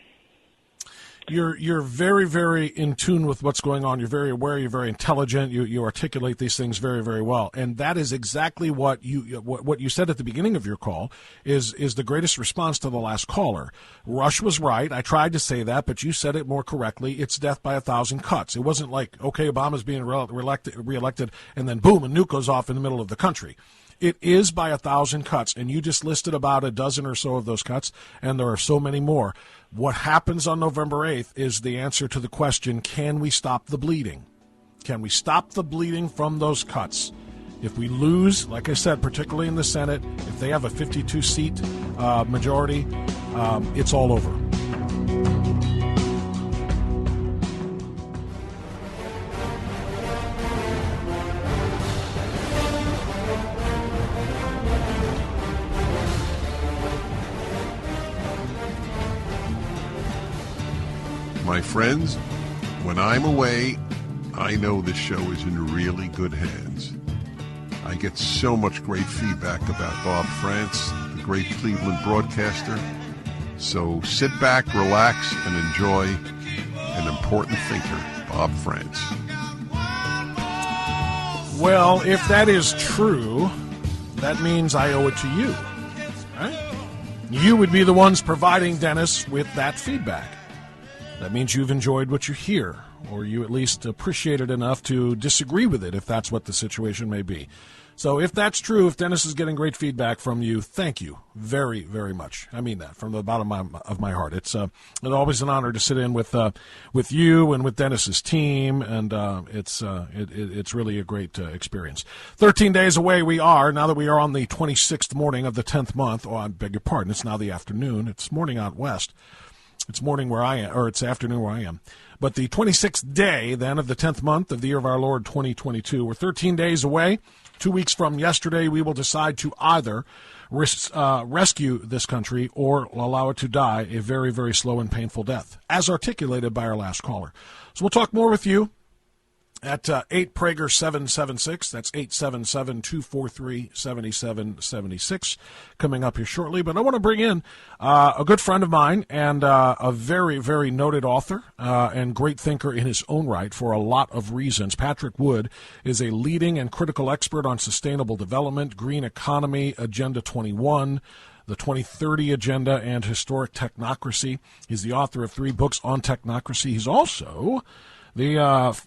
[SPEAKER 2] You're very, very in tune with what's going on. You're very aware. You're very intelligent. You articulate these things very, very well. And that is exactly what you said at the beginning of your call is the greatest response to the last caller. Rush was right. I tried to say that, but you said it more correctly. It's death by 1,000 cuts. It wasn't like, okay, Obama's being reelected, and then boom, a nuke goes off in the middle of the country. It is by 1,000 cuts, and you just listed about a dozen or so of those cuts, and there are so many more. What happens on November 8th is the answer to the question, can we stop the bleeding? Can we stop the bleeding from those cuts? If we lose, like I said, particularly in the Senate, if they have a 52-seat majority, it's all over.
[SPEAKER 1] My friends, when I'm away, I know this show is in really good hands. I get so much great feedback about Bob Frantz, the great Cleveland broadcaster. So sit back, relax, and enjoy an important thinker, Bob Frantz.
[SPEAKER 2] Well, if that is true, that means I owe it to you, right? You would be the ones providing Dennis with that feedback. That means you've enjoyed what you hear, or you at least appreciate it enough to disagree with it if that's what the situation may be. So if that's true, if Dennis is getting great feedback from you, thank you very, very much. I mean that from the bottom of my heart. It's always an honor to sit in with you and with Dennis's team, and it's really a great experience. 13 days away we are, now that we are on the 26th morning of the 10th month. Oh, I beg your pardon, it's now the afternoon. It's morning out west. It's morning where I am, or it's afternoon where I am. But the 26th day, then, of the 10th month of the year of our Lord 2022. We're 13 days away. 2 weeks from yesterday, we will decide to either rescue this country or allow it to die a very, very slow and painful death, as articulated by our last caller. So we'll talk more with you at 8 Prager 776. That's 877-243-7776 coming up here shortly. But I want to bring in a good friend of mine and a very, very noted author and great thinker in his own right for a lot of reasons. Patrick Wood is a leading and critical expert on sustainable development, green economy, Agenda 21, the 2030 Agenda, and historic technocracy. He's the author of 3 books on technocracy. He's also the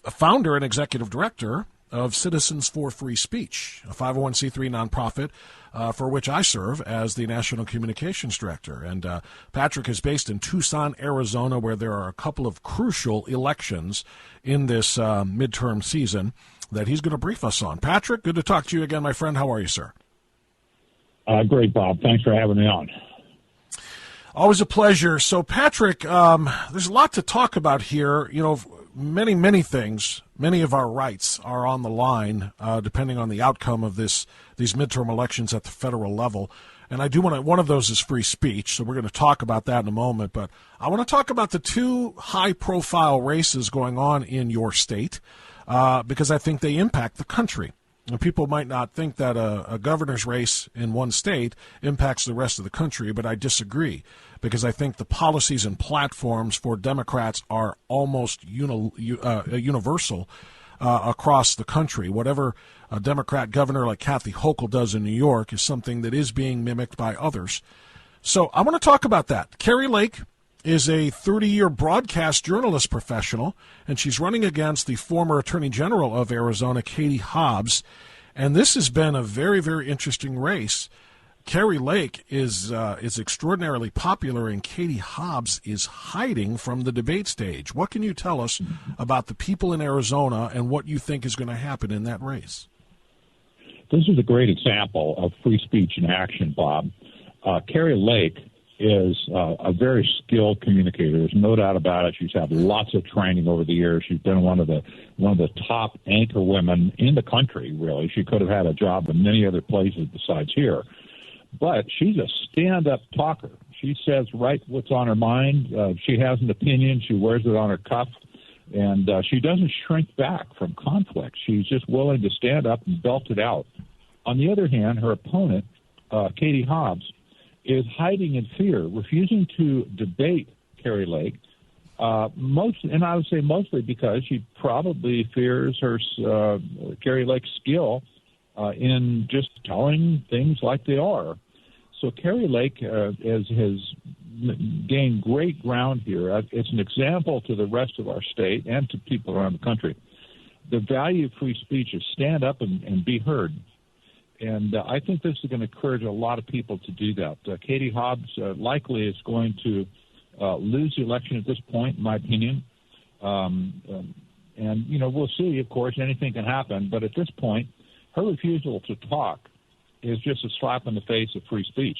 [SPEAKER 2] founder and executive director of Citizens for Free Speech, a 501c3 nonprofit for which I serve as the National Communications Director. And Patrick is based in Tucson, Arizona, where there are a couple of crucial elections in this midterm season that he's going to brief us on. Patrick, good to talk to you again, my friend. How are you, sir?
[SPEAKER 8] Great, Bob. Thanks for having me on.
[SPEAKER 2] Always a pleasure. So, Patrick, there's a lot to talk about here. You know, many, many things, many of our rights are on the line depending on the outcome of these midterm elections at the federal level. And I do want to, one of those is free speech, so we're going to talk about that in a moment. But I want to talk about the 2 high-profile races going on in your state because I think they impact the country. And people might not think that a governor's race in one state impacts the rest of the country, but I disagree because I think the policies and platforms for Democrats are almost universal across the country. Whatever a Democrat governor like Kathy Hochul does in New York is something that is being mimicked by others. So I want to talk about that. Kari Lake is a 30-year broadcast journalist professional, and she's running against the former Attorney General of Arizona, Katie Hobbs. And this has been a very, very interesting race. Kari Lake is extraordinarily popular, and Katie Hobbs is hiding from the debate stage. What can you tell us about the people in Arizona and what you think is going to happen in that race?
[SPEAKER 8] This is a great example of free speech in action, Bob. Kari Lake is a very skilled communicator. There's no doubt about it. She's had lots of training over the years. She's been one of the top anchor women in the country, really. She could have had a job in many other places besides here. But she's a stand-up talker. She says right what's on her mind. She has an opinion. She wears it on her cuff. And she doesn't shrink back from conflict. She's just willing to stand up and belt it out. On the other hand, her opponent, Katie Hobbs, is hiding in fear, refusing to debate Kari Lake, and I would say mostly because she probably fears her Kari Lake's skill in just telling things like they are. So Kari Lake has gained great ground here. It's an example to the rest of our state and to people around the country. The value of free speech is stand up and be heard. And I think this is going to encourage a lot of people to do that. Katie Hobbs likely is going to lose the election at this point, in my opinion. And, we'll see, of course, anything can happen. But at this point, her refusal to talk is just a slap in the face of free speech.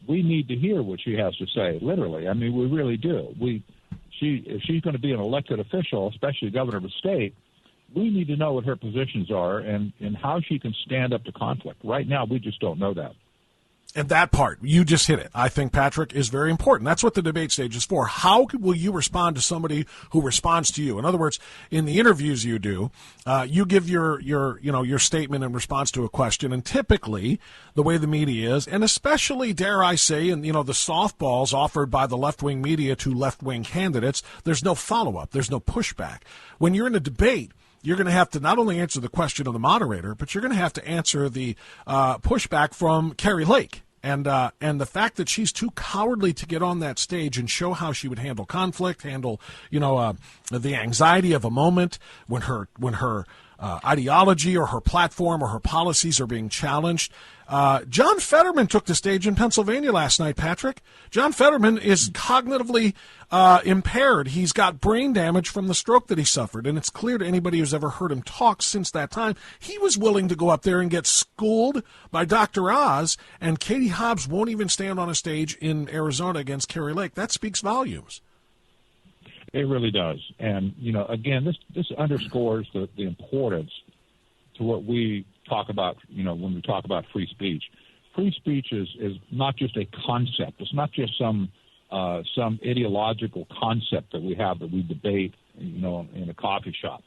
[SPEAKER 8] We need to hear what she has to say, literally. I mean, we really do. If she's going to be an elected official, especially governor of a state, we need to know what her positions are and how she can stand up to conflict. Right now, we just don't know that.
[SPEAKER 2] And that part, you just hit it, I think, Patrick, is very important. That's what the debate stage is for. How will you respond to somebody who responds to you? In other words, in the interviews you do, you give your statement in response to a question, and typically the way the media is, and especially, dare I say, and the softballs offered by the left-wing media to left-wing candidates, there's no follow-up, there's no pushback. When you're in a debate, you're going to have to not only answer the question of the moderator, but you're going to have to answer the pushback from Kari Lake. And the fact that she's too cowardly to get on that stage and show how she would handle conflict, handle the anxiety of a moment when her ideology or her platform or her policies are being challenged. John Fetterman took the stage in Pennsylvania last night, Patrick. John Fetterman is cognitively impaired. He's got brain damage from the stroke that he suffered, and it's clear to anybody who's ever heard him talk since that time, he was willing to go up there and get schooled by Dr. Oz, and Katie Hobbs won't even stand on a stage in Arizona against Kari Lake. That speaks volumes.
[SPEAKER 8] It really does. And, again, this underscores the importance to what we talk about, when we talk about free speech. Free speech is not just a concept. It's not just some ideological concept that we have that we debate, in a coffee shop.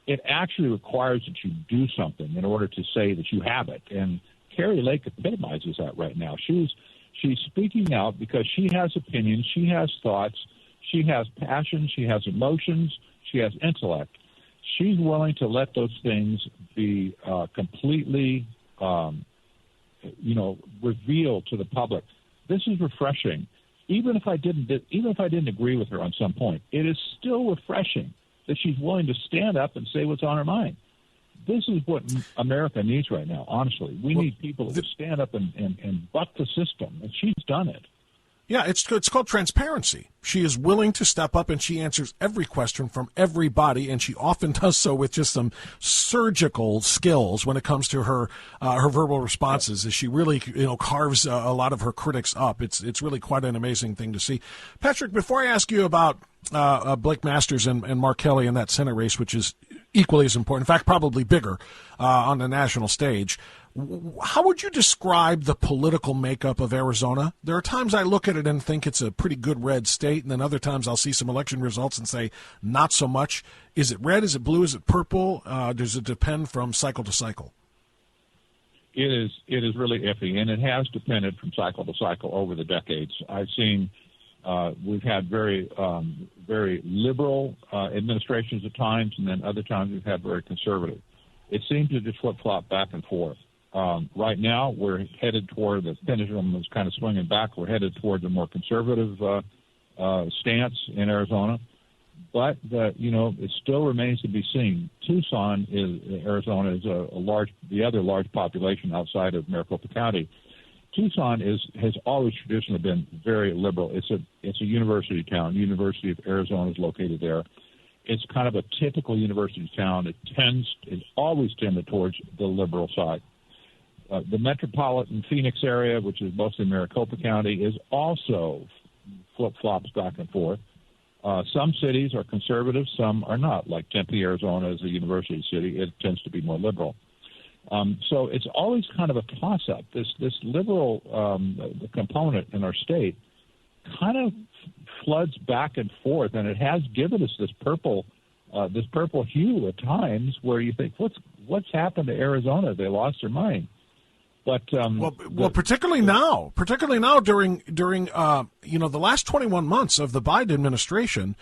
[SPEAKER 8] It actually requires that you do something in order to say that you have it. And Kari Lake epitomizes that right now. She's speaking out because she has opinions, she has thoughts, she has passion, she has emotions, she has intellect. She's willing to let those things be completely, revealed to the public. This is refreshing. Even if I didn't agree with her on some point, it is still refreshing that she's willing to stand up and say what's on her mind. This is what America needs right now, honestly. We need people to stand up and buck the system, and she's done it.
[SPEAKER 2] Yeah, it's called transparency. She is willing to step up, and she answers every question from everybody, and she often does so with just some surgical skills when it comes to her verbal responses. As she really carves a lot of her critics up. It's really quite an amazing thing to see. Patrick, before I ask you about Blake Masters and Mark Kelly in that Senate race, which is equally as important, in fact, probably bigger on the national stage, how would you describe the political makeup of Arizona? There are times I look at it and think it's a pretty good red state, and then other times I'll see some election results and say, not so much. Is it red? Is it blue? Is it purple? Does it depend from cycle to cycle?
[SPEAKER 8] It is really iffy, and it has depended from cycle to cycle over the decades. I've seen we've had very liberal administrations at times, and then other times we've had very conservative. It seems to just flip-flop back and forth. Right now, we're headed toward the pendulum is kind of swinging back. We're headed towards a more conservative stance in Arizona, but it still remains to be seen. Arizona is the other large population outside of Maricopa County. Tucson has always traditionally been very liberal. It's a university town. University of Arizona is located there. It's kind of a typical university town. It always tended towards the liberal side. The metropolitan Phoenix area, which is mostly Maricopa County, is also flip-flops back and forth. Some cities are conservative, some are not. Like Tempe, Arizona is a university city. It tends to be more liberal. So it's always kind of a toss-up. This liberal component in our state kind of floods back and forth, and it has given us this purple hue at times where you think, what's happened to Arizona? They lost their mind. But
[SPEAKER 2] particularly now during the last 21 months of the Biden administration,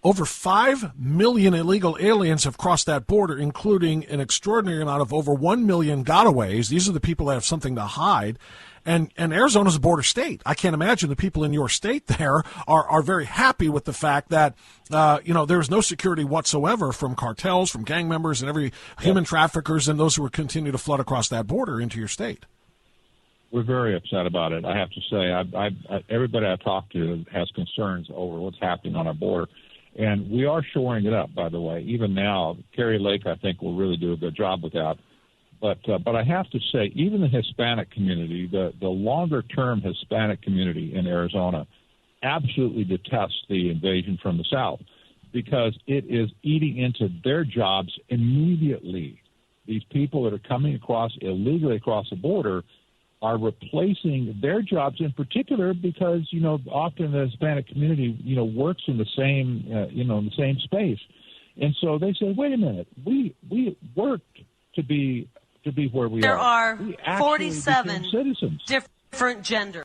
[SPEAKER 2] over 5 million illegal aliens have crossed that border, including an extraordinary amount of over 1 million gotaways. These are the people that have something to hide. And Arizona's a border state. I can't imagine the people in your state there are very happy with the fact that, there's no security whatsoever from cartels, from gang members, and every human traffickers and those who will continue to flood across that border into your state.
[SPEAKER 8] We're very upset about it. I have to say, everybody I talk to has concerns over what's happening on our border. And we are shoring it up, by the way. Even now, Kari Lake, I think, will really do a good job with that. But I have to say, even the Hispanic community, the longer-term Hispanic community in Arizona, absolutely detests the invasion from the South because it is eating into their jobs immediately. These people that are coming illegally across the border are replacing their jobs in particular because, often the Hispanic community, works in the same, in the same space. And so they say, wait a minute, we worked to be where we are.
[SPEAKER 9] There are 47 different genders.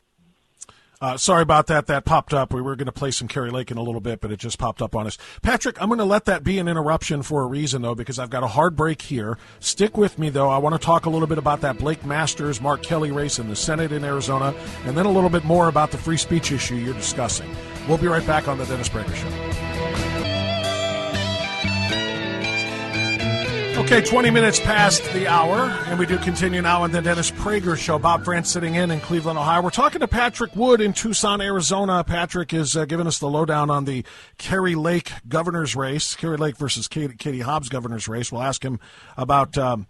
[SPEAKER 2] Sorry about that. That popped up. We were going to play some Kari Lake in a little bit, but it just popped up on us. Patrick, I'm going to let that be an interruption for a reason, though, because I've got a hard break here. Stick with me, though. I want to talk a little bit about that Blake Masters, Mark Kelly race in the Senate in Arizona, and then a little bit more about the free speech issue you're discussing. We'll be right back on the Dennis Prager Show. Okay, 20 minutes past the hour, and we do continue now on the Dennis Prager Show. Bob Frantz sitting in Cleveland, Ohio. We're talking to Patrick Wood in Tucson, Arizona. Patrick is giving us the lowdown on the Kari Lake governor's race, Kari Lake versus Katie Hobbs governor's race. We'll ask him about the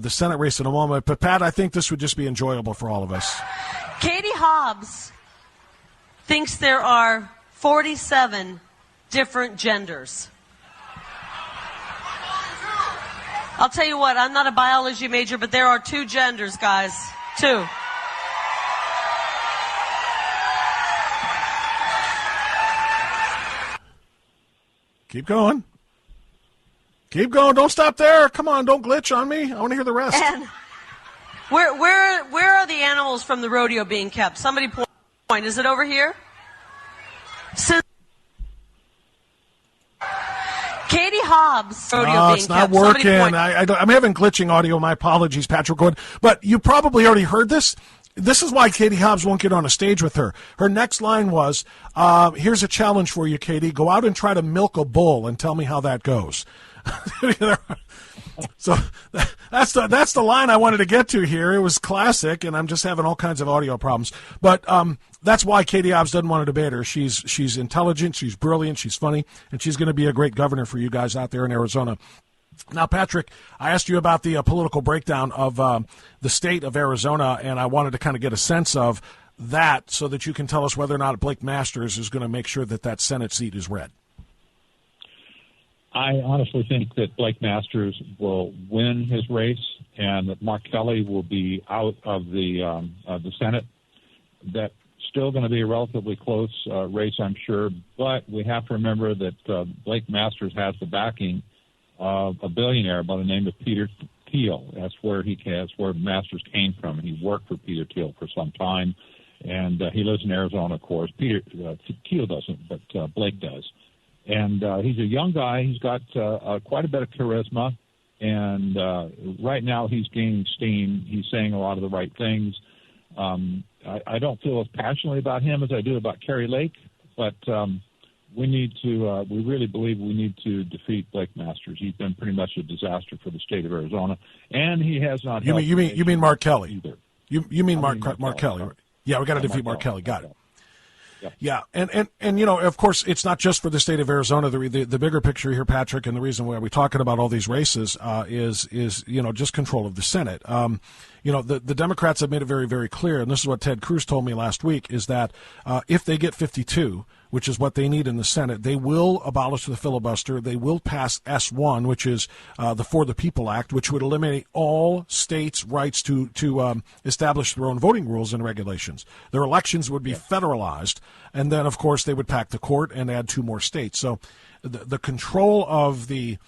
[SPEAKER 2] Senate race in a moment. But, Pat, I think this would just be enjoyable for all of us.
[SPEAKER 9] Katie Hobbs thinks there are 47 different genders. I'll tell you what, I'm not a biology major, but there are 2 genders, guys. 2.
[SPEAKER 2] Keep going. Keep going. Don't stop there. Come on, don't glitch on me. I want to hear the rest.
[SPEAKER 9] And where are the animals from the rodeo being kept? Somebody point. Is it over here? Katie Hobbs.
[SPEAKER 2] No, it's not working. I'm having glitching audio. My apologies, Patrick Wood. But you probably already heard this. This is why Katie Hobbs won't get on a stage with her. Her next line was, here's a challenge for you, Katie. Go out and try to milk a bull and tell me how that goes. So that's the line I wanted to get to here. It was classic, and I'm just having all kinds of audio problems. But that's why Katie Hobbs doesn't want to debate her. She's intelligent, she's brilliant, she's funny, and she's going to be a great governor for you guys out there in Arizona. Now, Patrick, I asked you about the political breakdown of the state of Arizona, and I wanted to kind of get a sense of that so that you can tell us whether or not Blake Masters is going to make sure that Senate seat is red.
[SPEAKER 8] I honestly think that Blake Masters will win his race and that Mark Kelly will be out of the Senate. That's still going to be a relatively close race, I'm sure, but we have to remember that Blake Masters has the backing of a billionaire by the name of Peter Thiel. That's where Masters came from. He worked for Peter Thiel for some time, and he lives in Arizona, of course. Thiel doesn't, but Blake does. And he's a young guy. He's got quite a bit of charisma, and right now he's gaining steam. He's saying a lot of the right things. I don't feel as passionately about him as I do about Kari Lake, but we really believe we need to defeat Blake Masters. He's been pretty much a disaster for the state of Arizona, and he has not helped.
[SPEAKER 2] You mean Mark Kelly?
[SPEAKER 8] Either.
[SPEAKER 2] You mean Mark Kelly? Right? Yeah, we got to defeat Mark Kelly. Got it. Yeah, and of course, it's not just for the state of Arizona. The bigger picture here, Patrick, and the reason why we're talking about all these races is just control of the Senate. The Democrats have made it very, very clear, and this is what Ted Cruz told me last week, is that if they get 52, which is what they need in the Senate, they will abolish the filibuster. They will pass S1, which is the For the People Act, which would eliminate all states' rights to establish their own voting rules and regulations. Their elections would be federalized, and then, of course, they would pack the court and add 2 more states. So the control of the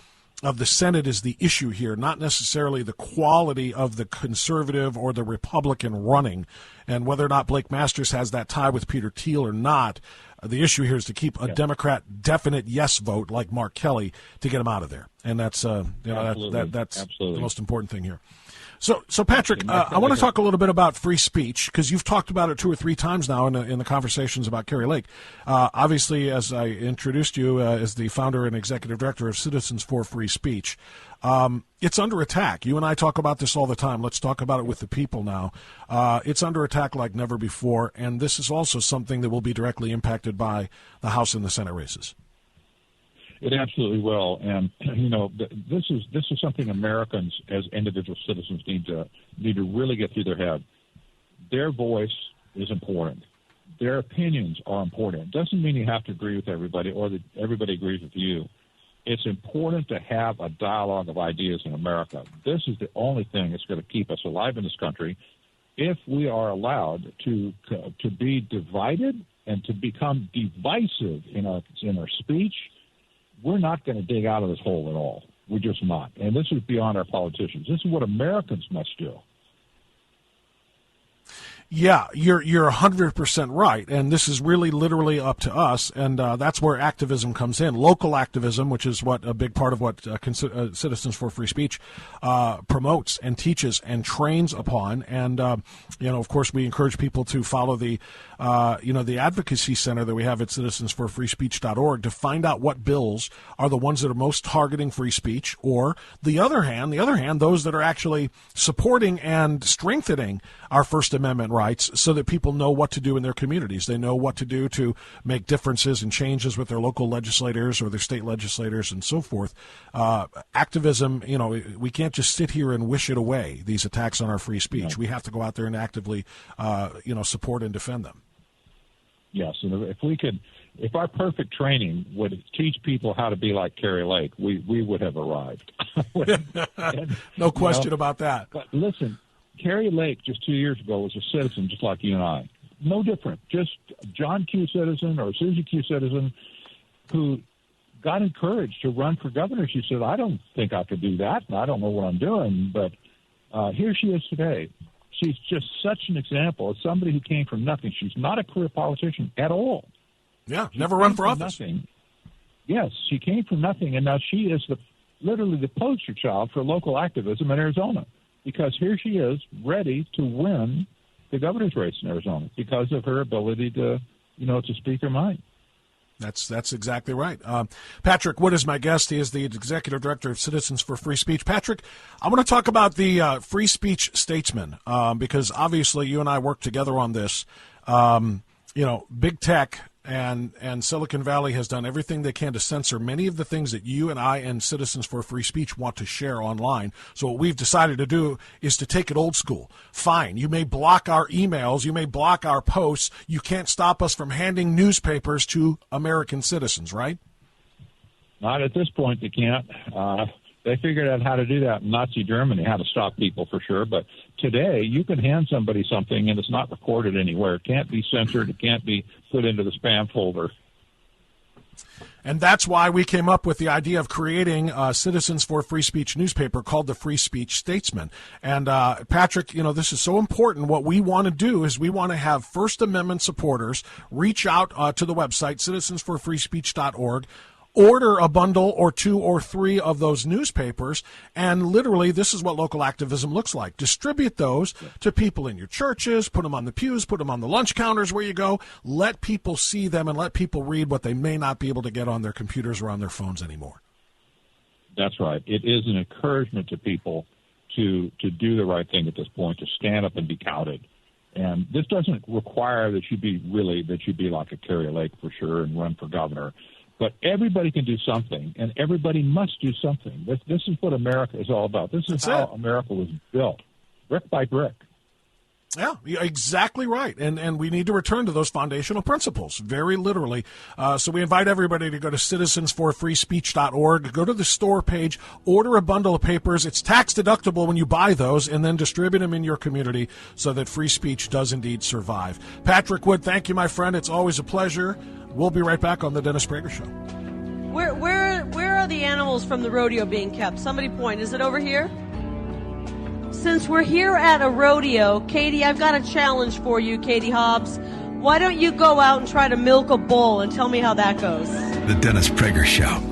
[SPEAKER 2] Senate is the issue here, not necessarily the quality of the conservative or the Republican running, and whether or not Blake Masters has that tie with Peter Thiel or not. The issue here is to keep a Democrat definite yes vote like Mark Kelly to get him out of there, and that's that's the most important thing here. So Patrick, I want to talk a little bit about free speech, because you've talked about it 2 or 3 times now in the conversations about Kari Lake. Obviously, as I introduced you as the founder and executive director of Citizens for Free Speech, it's under attack. You and I talk about this all the time. Let's talk about it with the people now. It's under attack like never before, and this is also something that will be directly impacted by the House and the Senate races.
[SPEAKER 8] It absolutely will, and this is something Americans as individual citizens need to really get through their head. Their voice is important. Their opinions are important. It doesn't mean you have to agree with everybody or that everybody agrees with you. It's important to have a dialogue of ideas in America. This is the only thing that's going to keep us alive in this country. If we are allowed to be divided and to become divisive in our speech, we're not going to dig out of this hole at all. We're just not. And this is beyond our politicians. This is what Americans must do.
[SPEAKER 2] Yeah, you're 100% right, and this is really literally up to us, and that's where activism comes in. Local activism, which is what a big part of what Citizens for Free Speech promotes and teaches and trains upon, and of course, we encourage people to follow the advocacy center that we have at citizensforfreespeech.org to find out what bills are the ones that are most targeting free speech, or the other hand, those that are actually supporting and strengthening our First Amendment rights, so that people know what to do in their communities. They know what to do to make differences and changes with their local legislators or their state legislators and so forth. Activism, we can't just sit here and wish it away, these attacks on our free speech. We have to go out there and actively, support and defend them.
[SPEAKER 8] Yes, and if our perfect training would teach people how to be like Kari Lake, we would have arrived.
[SPEAKER 2] No question about that.
[SPEAKER 8] But listen, Kari Lake just 2 years ago was a citizen just like you and I. No different. Just John Q. citizen or Susie Q. citizen who got encouraged to run for governor. She said, I don't think I could do that, and I don't know what I'm doing, but here she is today. She's just such an example of somebody who came from nothing. She's not a career politician at all.
[SPEAKER 2] Yeah, never run for office.
[SPEAKER 8] Nothing. Yes, she came from nothing, and now she is literally the poster child for local activism in Arizona. Because here she is, ready to win the governor's race in Arizona because of her ability to speak her mind.
[SPEAKER 2] That's exactly right. Patrick Wood is my guest. He is the executive director of Citizens for Free Speech. Patrick, I want to talk about the free speech statesman because obviously you and I work together on this. Big tech and Silicon Valley has done everything they can to censor many of the things that you and I and Citizens for Free Speech want to share online. So what we've decided to do is to take it old school. Fine, you may block our emails, you may block our posts, you can't stop us from handing newspapers to American citizens, right?
[SPEAKER 8] Not at this point, they can't. They figured out how to do that in Nazi Germany, how to stop people for sure. But today, you can hand somebody something and it's not recorded anywhere. It can't be censored. It can't be put into the spam folder.
[SPEAKER 2] And that's why we came up with the idea of creating a Citizens for Free Speech newspaper called the Free Speech Statesman. And Patrick, this is so important. What we want to do is we want to have First Amendment supporters reach out to the website, citizensforfreespeech.org, order a bundle or 2 or 3 of those newspapers, and literally this is what local activism looks like. Distribute those to people in your churches, put them on the pews, put them on the lunch counters where you go. Let people see them and let people read what they may not be able to get on their computers or on their phones anymore.
[SPEAKER 8] That's right. It is an encouragement to people to do the right thing at this point, to stand up and be counted. And this doesn't require that you be like a Kari Lake for sure and run for governor. But everybody can do something, and everybody must do something. This is what America is all about. This is how America was built, brick by brick.
[SPEAKER 2] Yeah, exactly right. And we need to return to those foundational principles, very literally. So we invite everybody to go to citizensforfreespeech.org, go to the store page, order a bundle of papers. It's tax deductible when you buy those, and then distribute them in your community so that free speech does indeed survive. Patrick Wood, thank you, my friend. It's always a pleasure. We'll be right back on the Dennis Prager Show.
[SPEAKER 9] Where are the animals from the rodeo being kept? Somebody point. Is it over here? Since we're here at a rodeo, Katie, I've got a challenge for you, Katie Hobbs. Why don't you go out and try to milk a bull and tell me how that goes?
[SPEAKER 4] The Dennis Prager Show.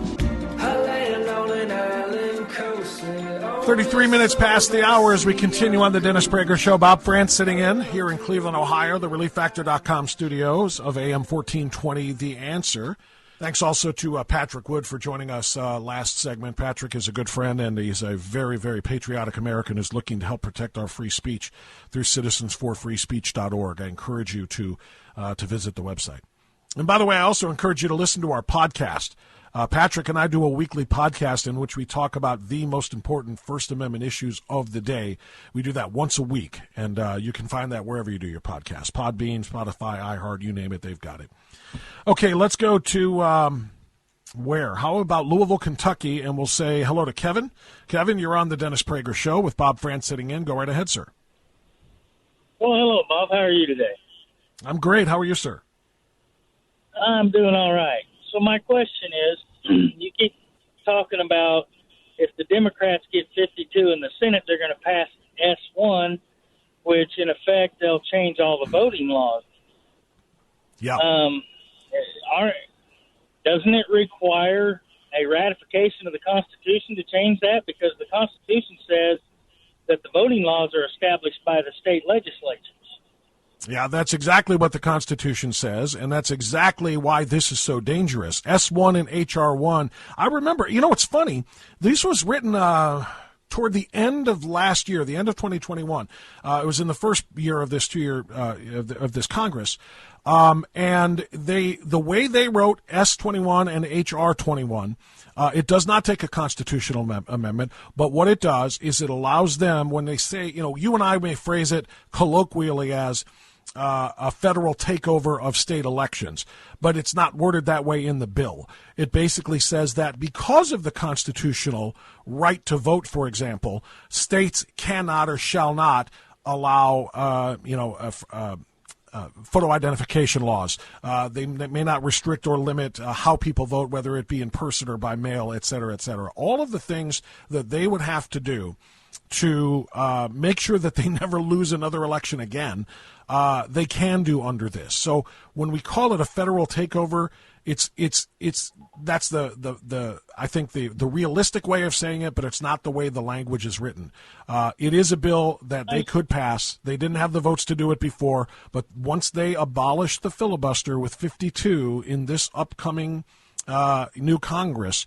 [SPEAKER 2] 33 minutes past the hour as we continue on the Dennis Prager Show. Bob Frantz sitting in here in Cleveland, Ohio, the ReliefFactor.com studios of AM 1420, The Answer. Thanks also to Patrick Wood for joining us last segment. Patrick is a good friend, and he's a very, very patriotic American who's looking to help protect our free speech through citizensforfreespeech.org. I encourage you to visit the website. And by the way, I also encourage you to listen to our podcast. Patrick and I do a weekly podcast in which we talk about the most important First Amendment issues of the day. We do that once a week, and you can find that wherever you do your podcast. Podbean, Spotify, iHeart, you name it, they've got it. Okay, let's go to where? How about Louisville, Kentucky, and we'll say hello to Kevin. Kevin, you're on the Dennis Prager Show with Bob Frantz sitting in. Go right ahead, sir.
[SPEAKER 10] Well, hello, Bob. How are you today?
[SPEAKER 2] I'm great. How are you, sir?
[SPEAKER 10] I'm doing all right. So my question is, you keep talking about if the Democrats get 52 in the Senate, they're going to pass S1, which in effect they'll change all the voting laws.
[SPEAKER 2] Yeah.
[SPEAKER 10] Doesn't it require a ratification of the Constitution to change that? Because the Constitution says that the voting laws are established by the state legislatures.
[SPEAKER 2] Yeah, that's exactly what the Constitution says, and that's exactly why this is so dangerous. S1 and HR1. I remember, it's funny. This was written toward the end of last year, the end of 2021. It was in the first year of this of this Congress. And the way they wrote S21 and HR21, it does not take a constitutional amendment, but what it does is it allows them, when they say, you and I may phrase it colloquially as a federal takeover of state elections, but it's not worded that way in the bill. It basically says that because of the constitutional right to vote, for example, states cannot or shall not allow, photo identification laws. They may not restrict or limit how people vote, whether it be in person or by mail, et cetera, et cetera. All of the things that they would have to do to make sure that they never lose another election again, they can do under this. So when we call it a federal takeover, that's the I think the realistic way of saying it, but it's not the way the language is written. It is a bill that they could pass. They didn't have the votes to do it before, but once they abolish the filibuster with 52 in this upcoming new Congress,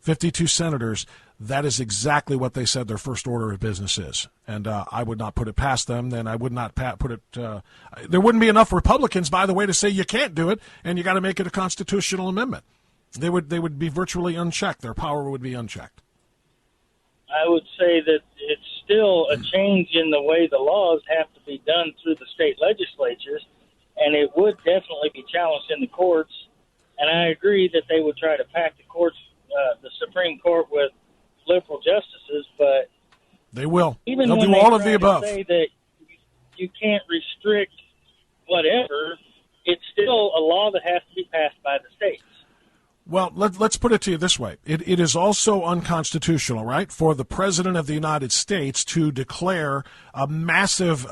[SPEAKER 2] 52 senators, that is exactly what they said their first order of business is. And I would not put it past them. Then I would not put it there wouldn't be enough Republicans, by the way, to say you can't do it, and you got to make it a constitutional amendment. They would be virtually unchecked. Their power would be unchecked.
[SPEAKER 10] I would say that it's still a change in the way the laws have to be done through the state legislatures, and it would definitely be challenged in the courts. And I agree that they would try to pack the courts, the Supreme Court, with liberal justices, but
[SPEAKER 2] they will.
[SPEAKER 10] Even
[SPEAKER 2] they'll
[SPEAKER 10] when
[SPEAKER 2] do
[SPEAKER 10] they
[SPEAKER 2] all of the above.
[SPEAKER 10] Say that you can't restrict whatever, it's still a law that has to be passed by the states.
[SPEAKER 2] Well, let's put it to you this way. It is also unconstitutional, right, for the President of the United States to declare a massive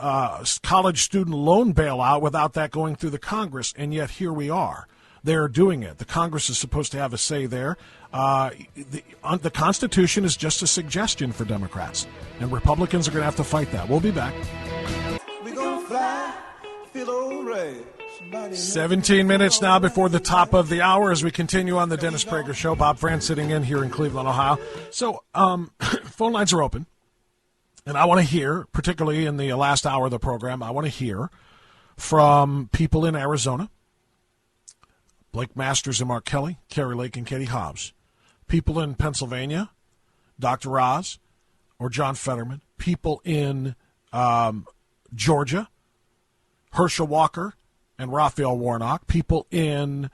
[SPEAKER 2] college student loan bailout without that going through the Congress, and yet here we are. They're doing it. The Congress is supposed to have a say there. The Constitution is just a suggestion for Democrats, and Republicans are going to have to fight that. We'll be back.
[SPEAKER 11] We're going to fly, feel all right.
[SPEAKER 2] 17 minutes now before the top of the hour as we continue on the Dennis Prager Show. Bob Frantz sitting in here in Cleveland, Ohio. So phone lines are open. And I want to hear, particularly in the last hour of the program, I want to hear from people in Arizona, Blake Masters and Mark Kelly, Kari Lake and Katie Hobbs, people in Pennsylvania, Dr. Oz or John Fetterman, people in Georgia, Herschel Walker and Raphael Warnock, people in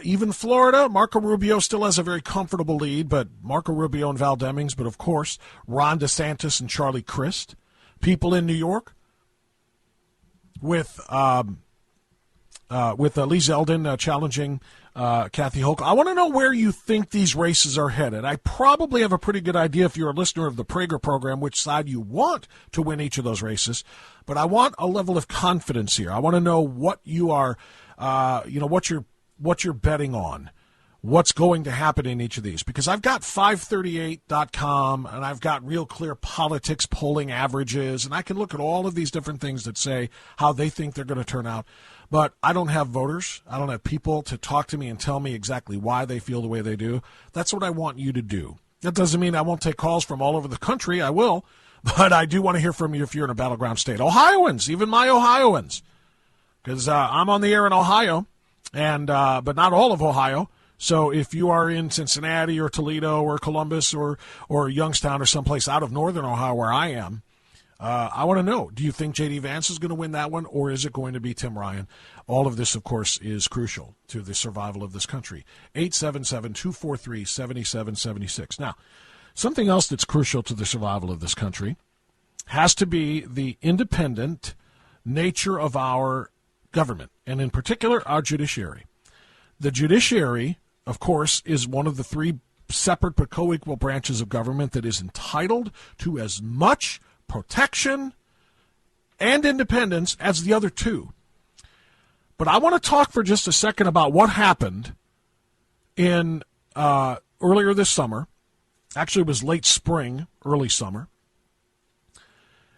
[SPEAKER 2] even Florida. Marco Rubio still has a very comfortable lead, but Marco Rubio and Val Demings, but of course Ron DeSantis and Charlie Crist. People in New York with Lee Zeldin challenging Kathy Hochul. I want to know where you think these races are headed. I probably have a pretty good idea, if you're a listener of the Prager program, which side you want to win each of those races. But I want a level of confidence here. I want to know what you are, what you're betting on, what's going to happen in each of these. Because I've got 538.com and I've got Real Clear Politics polling averages, and I can look at all of these different things that say how they think they're going to turn out. But I don't have voters. I don't have people to talk to me and tell me exactly why they feel the way they do. That's what I want you to do. That doesn't mean I won't take calls from all over the country. I will. But I do want to hear from you if you're in a battleground state. Ohioans, even my Ohioans. Because I'm on the air in Ohio, and but not all of Ohio. So if you are in Cincinnati or Toledo or Columbus or Youngstown or someplace out of northern Ohio where I am, I want to know, do you think J.D. Vance is going to win that one, or is it going to be Tim Ryan? All of this, of course, is crucial to the survival of this country. 877-243-7776. Now, something else that's crucial to the survival of this country has to be the independent nature of our government, and in particular, our judiciary. The judiciary, of course, is one of the three separate but co-equal branches of government that is entitled to as much protection and independence as the other two. But I want to talk for just a second about what happened in earlier this summer. Actually, it was late spring, early summer.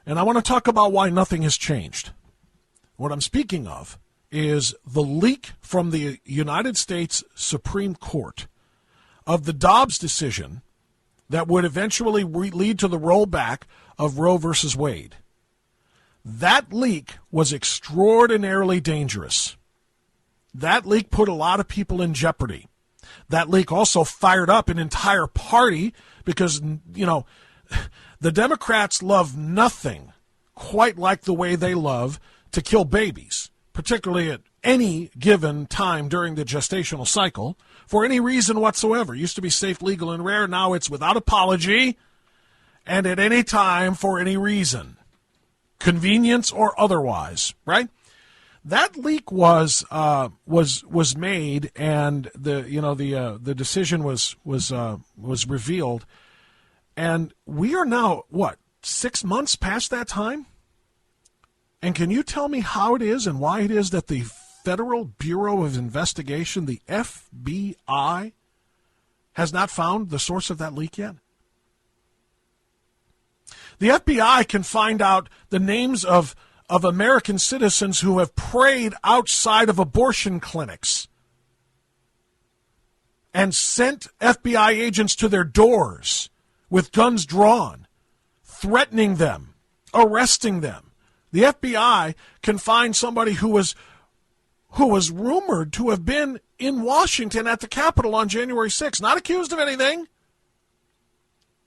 [SPEAKER 2] And I want to talk about why nothing has changed. What I'm speaking of is the leak from the United States Supreme Court of the Dobbs decision that would eventually lead to the rollback of Roe versus Wade. That leak was extraordinarily dangerous. That leak put a lot of people in jeopardy. That leak also fired up an entire party because, the Democrats love nothing quite like the way they love to kill babies, particularly at any given time during the gestational cycle, for any reason whatsoever. It used to be safe, legal, and rare. Now it's without apology and at any time for any reason, convenience or otherwise, right? That leak was made, and the decision was revealed, and we are now 6 months past that time. And can you tell me how it is and why it is that the Federal Bureau of Investigation, the FBI, has not found the source of that leak yet? The FBI can find out the names of American citizens who have prayed outside of abortion clinics and sent FBI agents to their doors with guns drawn, threatening them, arresting them. The FBI can find somebody who was rumored to have been in Washington at the Capitol on January 6th, not accused of anything,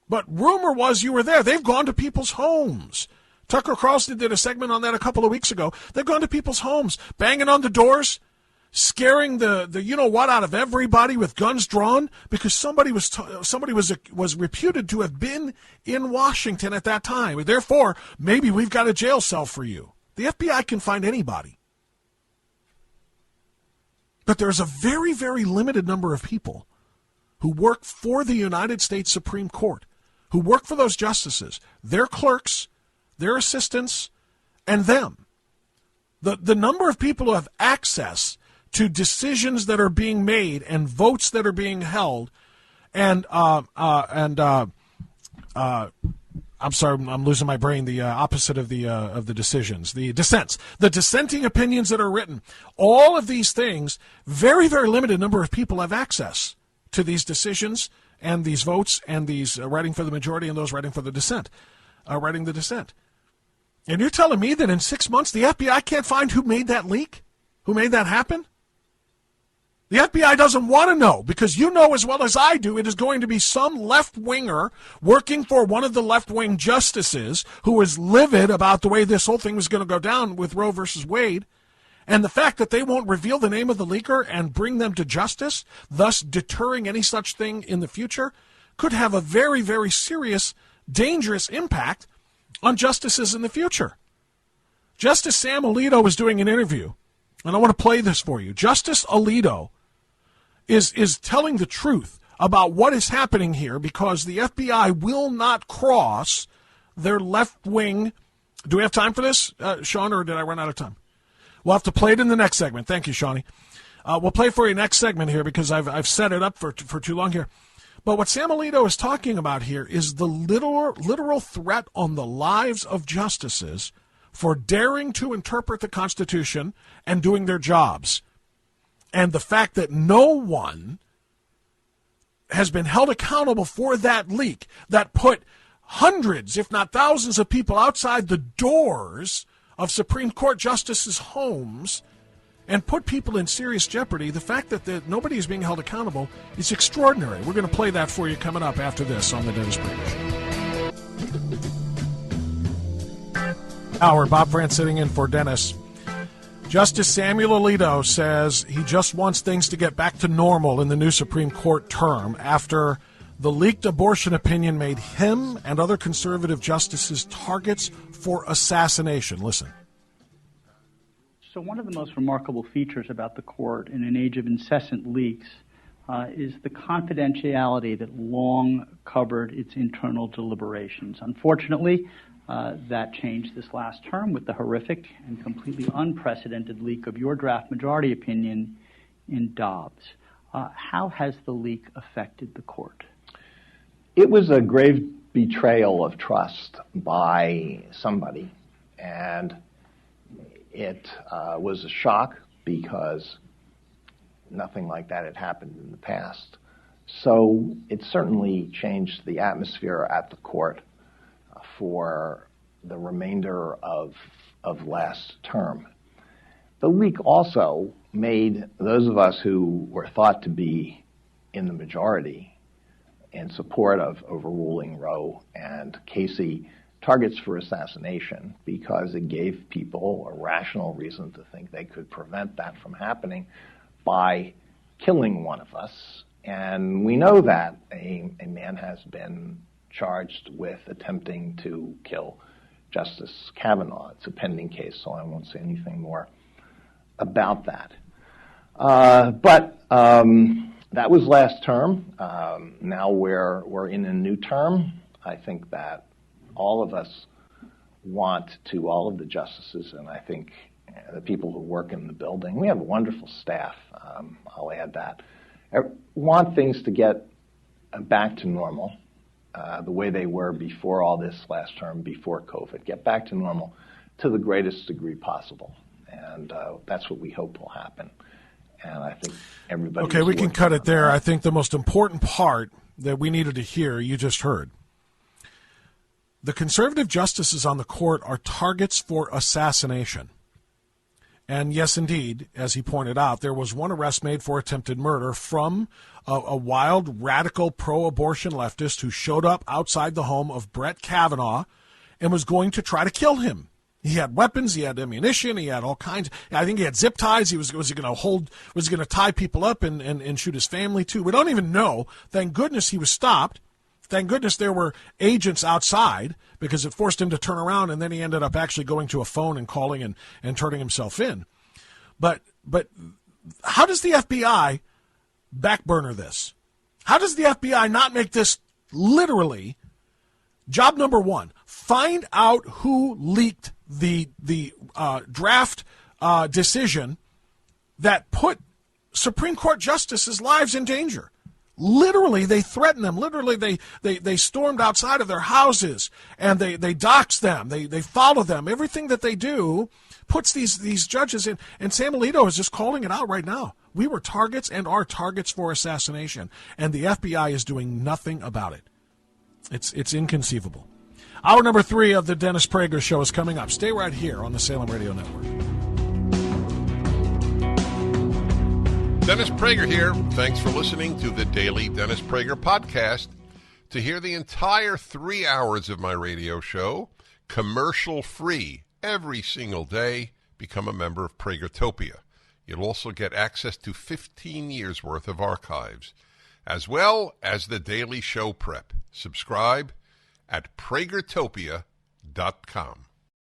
[SPEAKER 2] but rumor was you were there. They've gone to people's homes. Tucker Carlson did a segment on that a couple of weeks ago. They've gone to people's homes, banging on the doors, scaring the you-know-what out of everybody with guns drawn because somebody was reputed to have been in Washington at that time. Therefore, maybe we've got a jail cell for you. The FBI can find anybody. But there's a very, very limited number of people who work for the United States Supreme Court, who work for those justices, their clerks, their assistants, and them. The number of people who have access to decisions that are being made and votes that are being held, I'm sorry, I'm losing my brain. The opposite of the decisions, the dissents, the dissenting opinions that are written. All of these things, very, very limited number of people have access to these decisions and these votes and these writing for the majority and those writing for the dissent. writing the dissent. And you're telling me that in 6 months the FBI can't find who made that leak? Who made that happen? The FBI doesn't want to know, because you know as well as I do it is going to be some left-winger working for one of the left-wing justices who is livid about the way this whole thing was going to go down with Roe versus Wade. And the fact that they won't reveal the name of the leaker and bring them to justice, thus deterring any such thing in the future, could have a very, very serious, dangerous impact on justices in the future. Justice Sam Alito was doing an interview, and I want to play this for you. Justice Alito is telling the truth about what is happening here, because the FBI will not cross their left-wing. Do we have time for this, Sean, or did I run out of time? We'll have to play it in the next segment. Thank you, Shawnee. We'll play for you next segment here, because I've set it up for too long here. But what Sam Alito is talking about here is the literal threat on the lives of justices for daring to interpret the Constitution and doing their jobs. And the fact that no one has been held accountable for that leak that put hundreds, if not thousands, of people outside the doors of Supreme Court justices' homes and put people in serious jeopardy, the fact that nobody is being held accountable is extraordinary. We're going to play that for you coming up after this on the Dennis Prager Show. Hour, Bob Frantz sitting in for Dennis. Justice Samuel Alito says he just wants things to get back to normal in the new Supreme Court term after the leaked abortion opinion made him and other conservative justices targets for assassination. Listen.
[SPEAKER 12] So one of the most remarkable features about the court in an age of incessant leaks is the confidentiality that long covered its internal deliberations. Unfortunately, that changed this last term with the horrific and completely unprecedented leak of your draft majority opinion in Dobbs. How has the leak affected the court?
[SPEAKER 13] It was a grave betrayal of trust by somebody, and it was a shock because nothing like that had happened in the past. So it certainly changed the atmosphere at the court for the remainder of last term. The leak also made those of us who were thought to be in the majority in support of overruling Roe and Casey targets for assassination, because it gave people a rational reason to think they could prevent that from happening by killing one of us. And we know that a man has been charged with attempting to kill Justice Kavanaugh. It's a pending case, so I won't say anything more about that. But that was last term. Now we're in a new term. I think that all of us want to, all of the justices, and I think the people who work in the building, we have a wonderful staff, I'll add that, want things to get back to normal, the way they were before all this last term, before COVID, get back to normal to the greatest degree possible. And that's what we hope will happen. And I think everybody.
[SPEAKER 2] Okay, we can cut it there. I think the most important part that we needed to hear, you just heard. The conservative justices on the court are targets for assassination. And yes, indeed, as he pointed out, there was one arrest made for attempted murder from a wild, radical, pro-abortion leftist who showed up outside the home of Brett Kavanaugh and was going to try to kill him. He had weapons, he had ammunition, he had all kinds. I think he had zip ties. Was he going to tie people up and shoot his family too? We don't even know. Thank goodness he was stopped. Thank goodness there were agents outside, because it forced him to turn around, and then he ended up actually going to a phone and calling and turning himself in. But how does the FBI backburner this? How does the FBI not make this literally job number one? Find out who leaked the draft decision that put Supreme Court justices' lives in danger. Literally, they threatened them. Literally, they stormed outside of their houses, and they doxed them. They follow them. Everything that they do puts these judges in. And Sam Alito is just calling it out right now. We were targets and are targets for assassination, and the FBI is doing nothing about it. It's inconceivable. Hour number 3 of the Dennis Prager Show is coming up. Stay right here on the Salem Radio Network.
[SPEAKER 1] Dennis Prager here. Thanks for listening to the daily Dennis Prager podcast. To hear the entire 3 hours of my radio show, commercial-free, every single day, become a member of Pragertopia. You'll also get access to 15 years' worth of archives, as well as the daily show prep. Subscribe at pragertopia.com.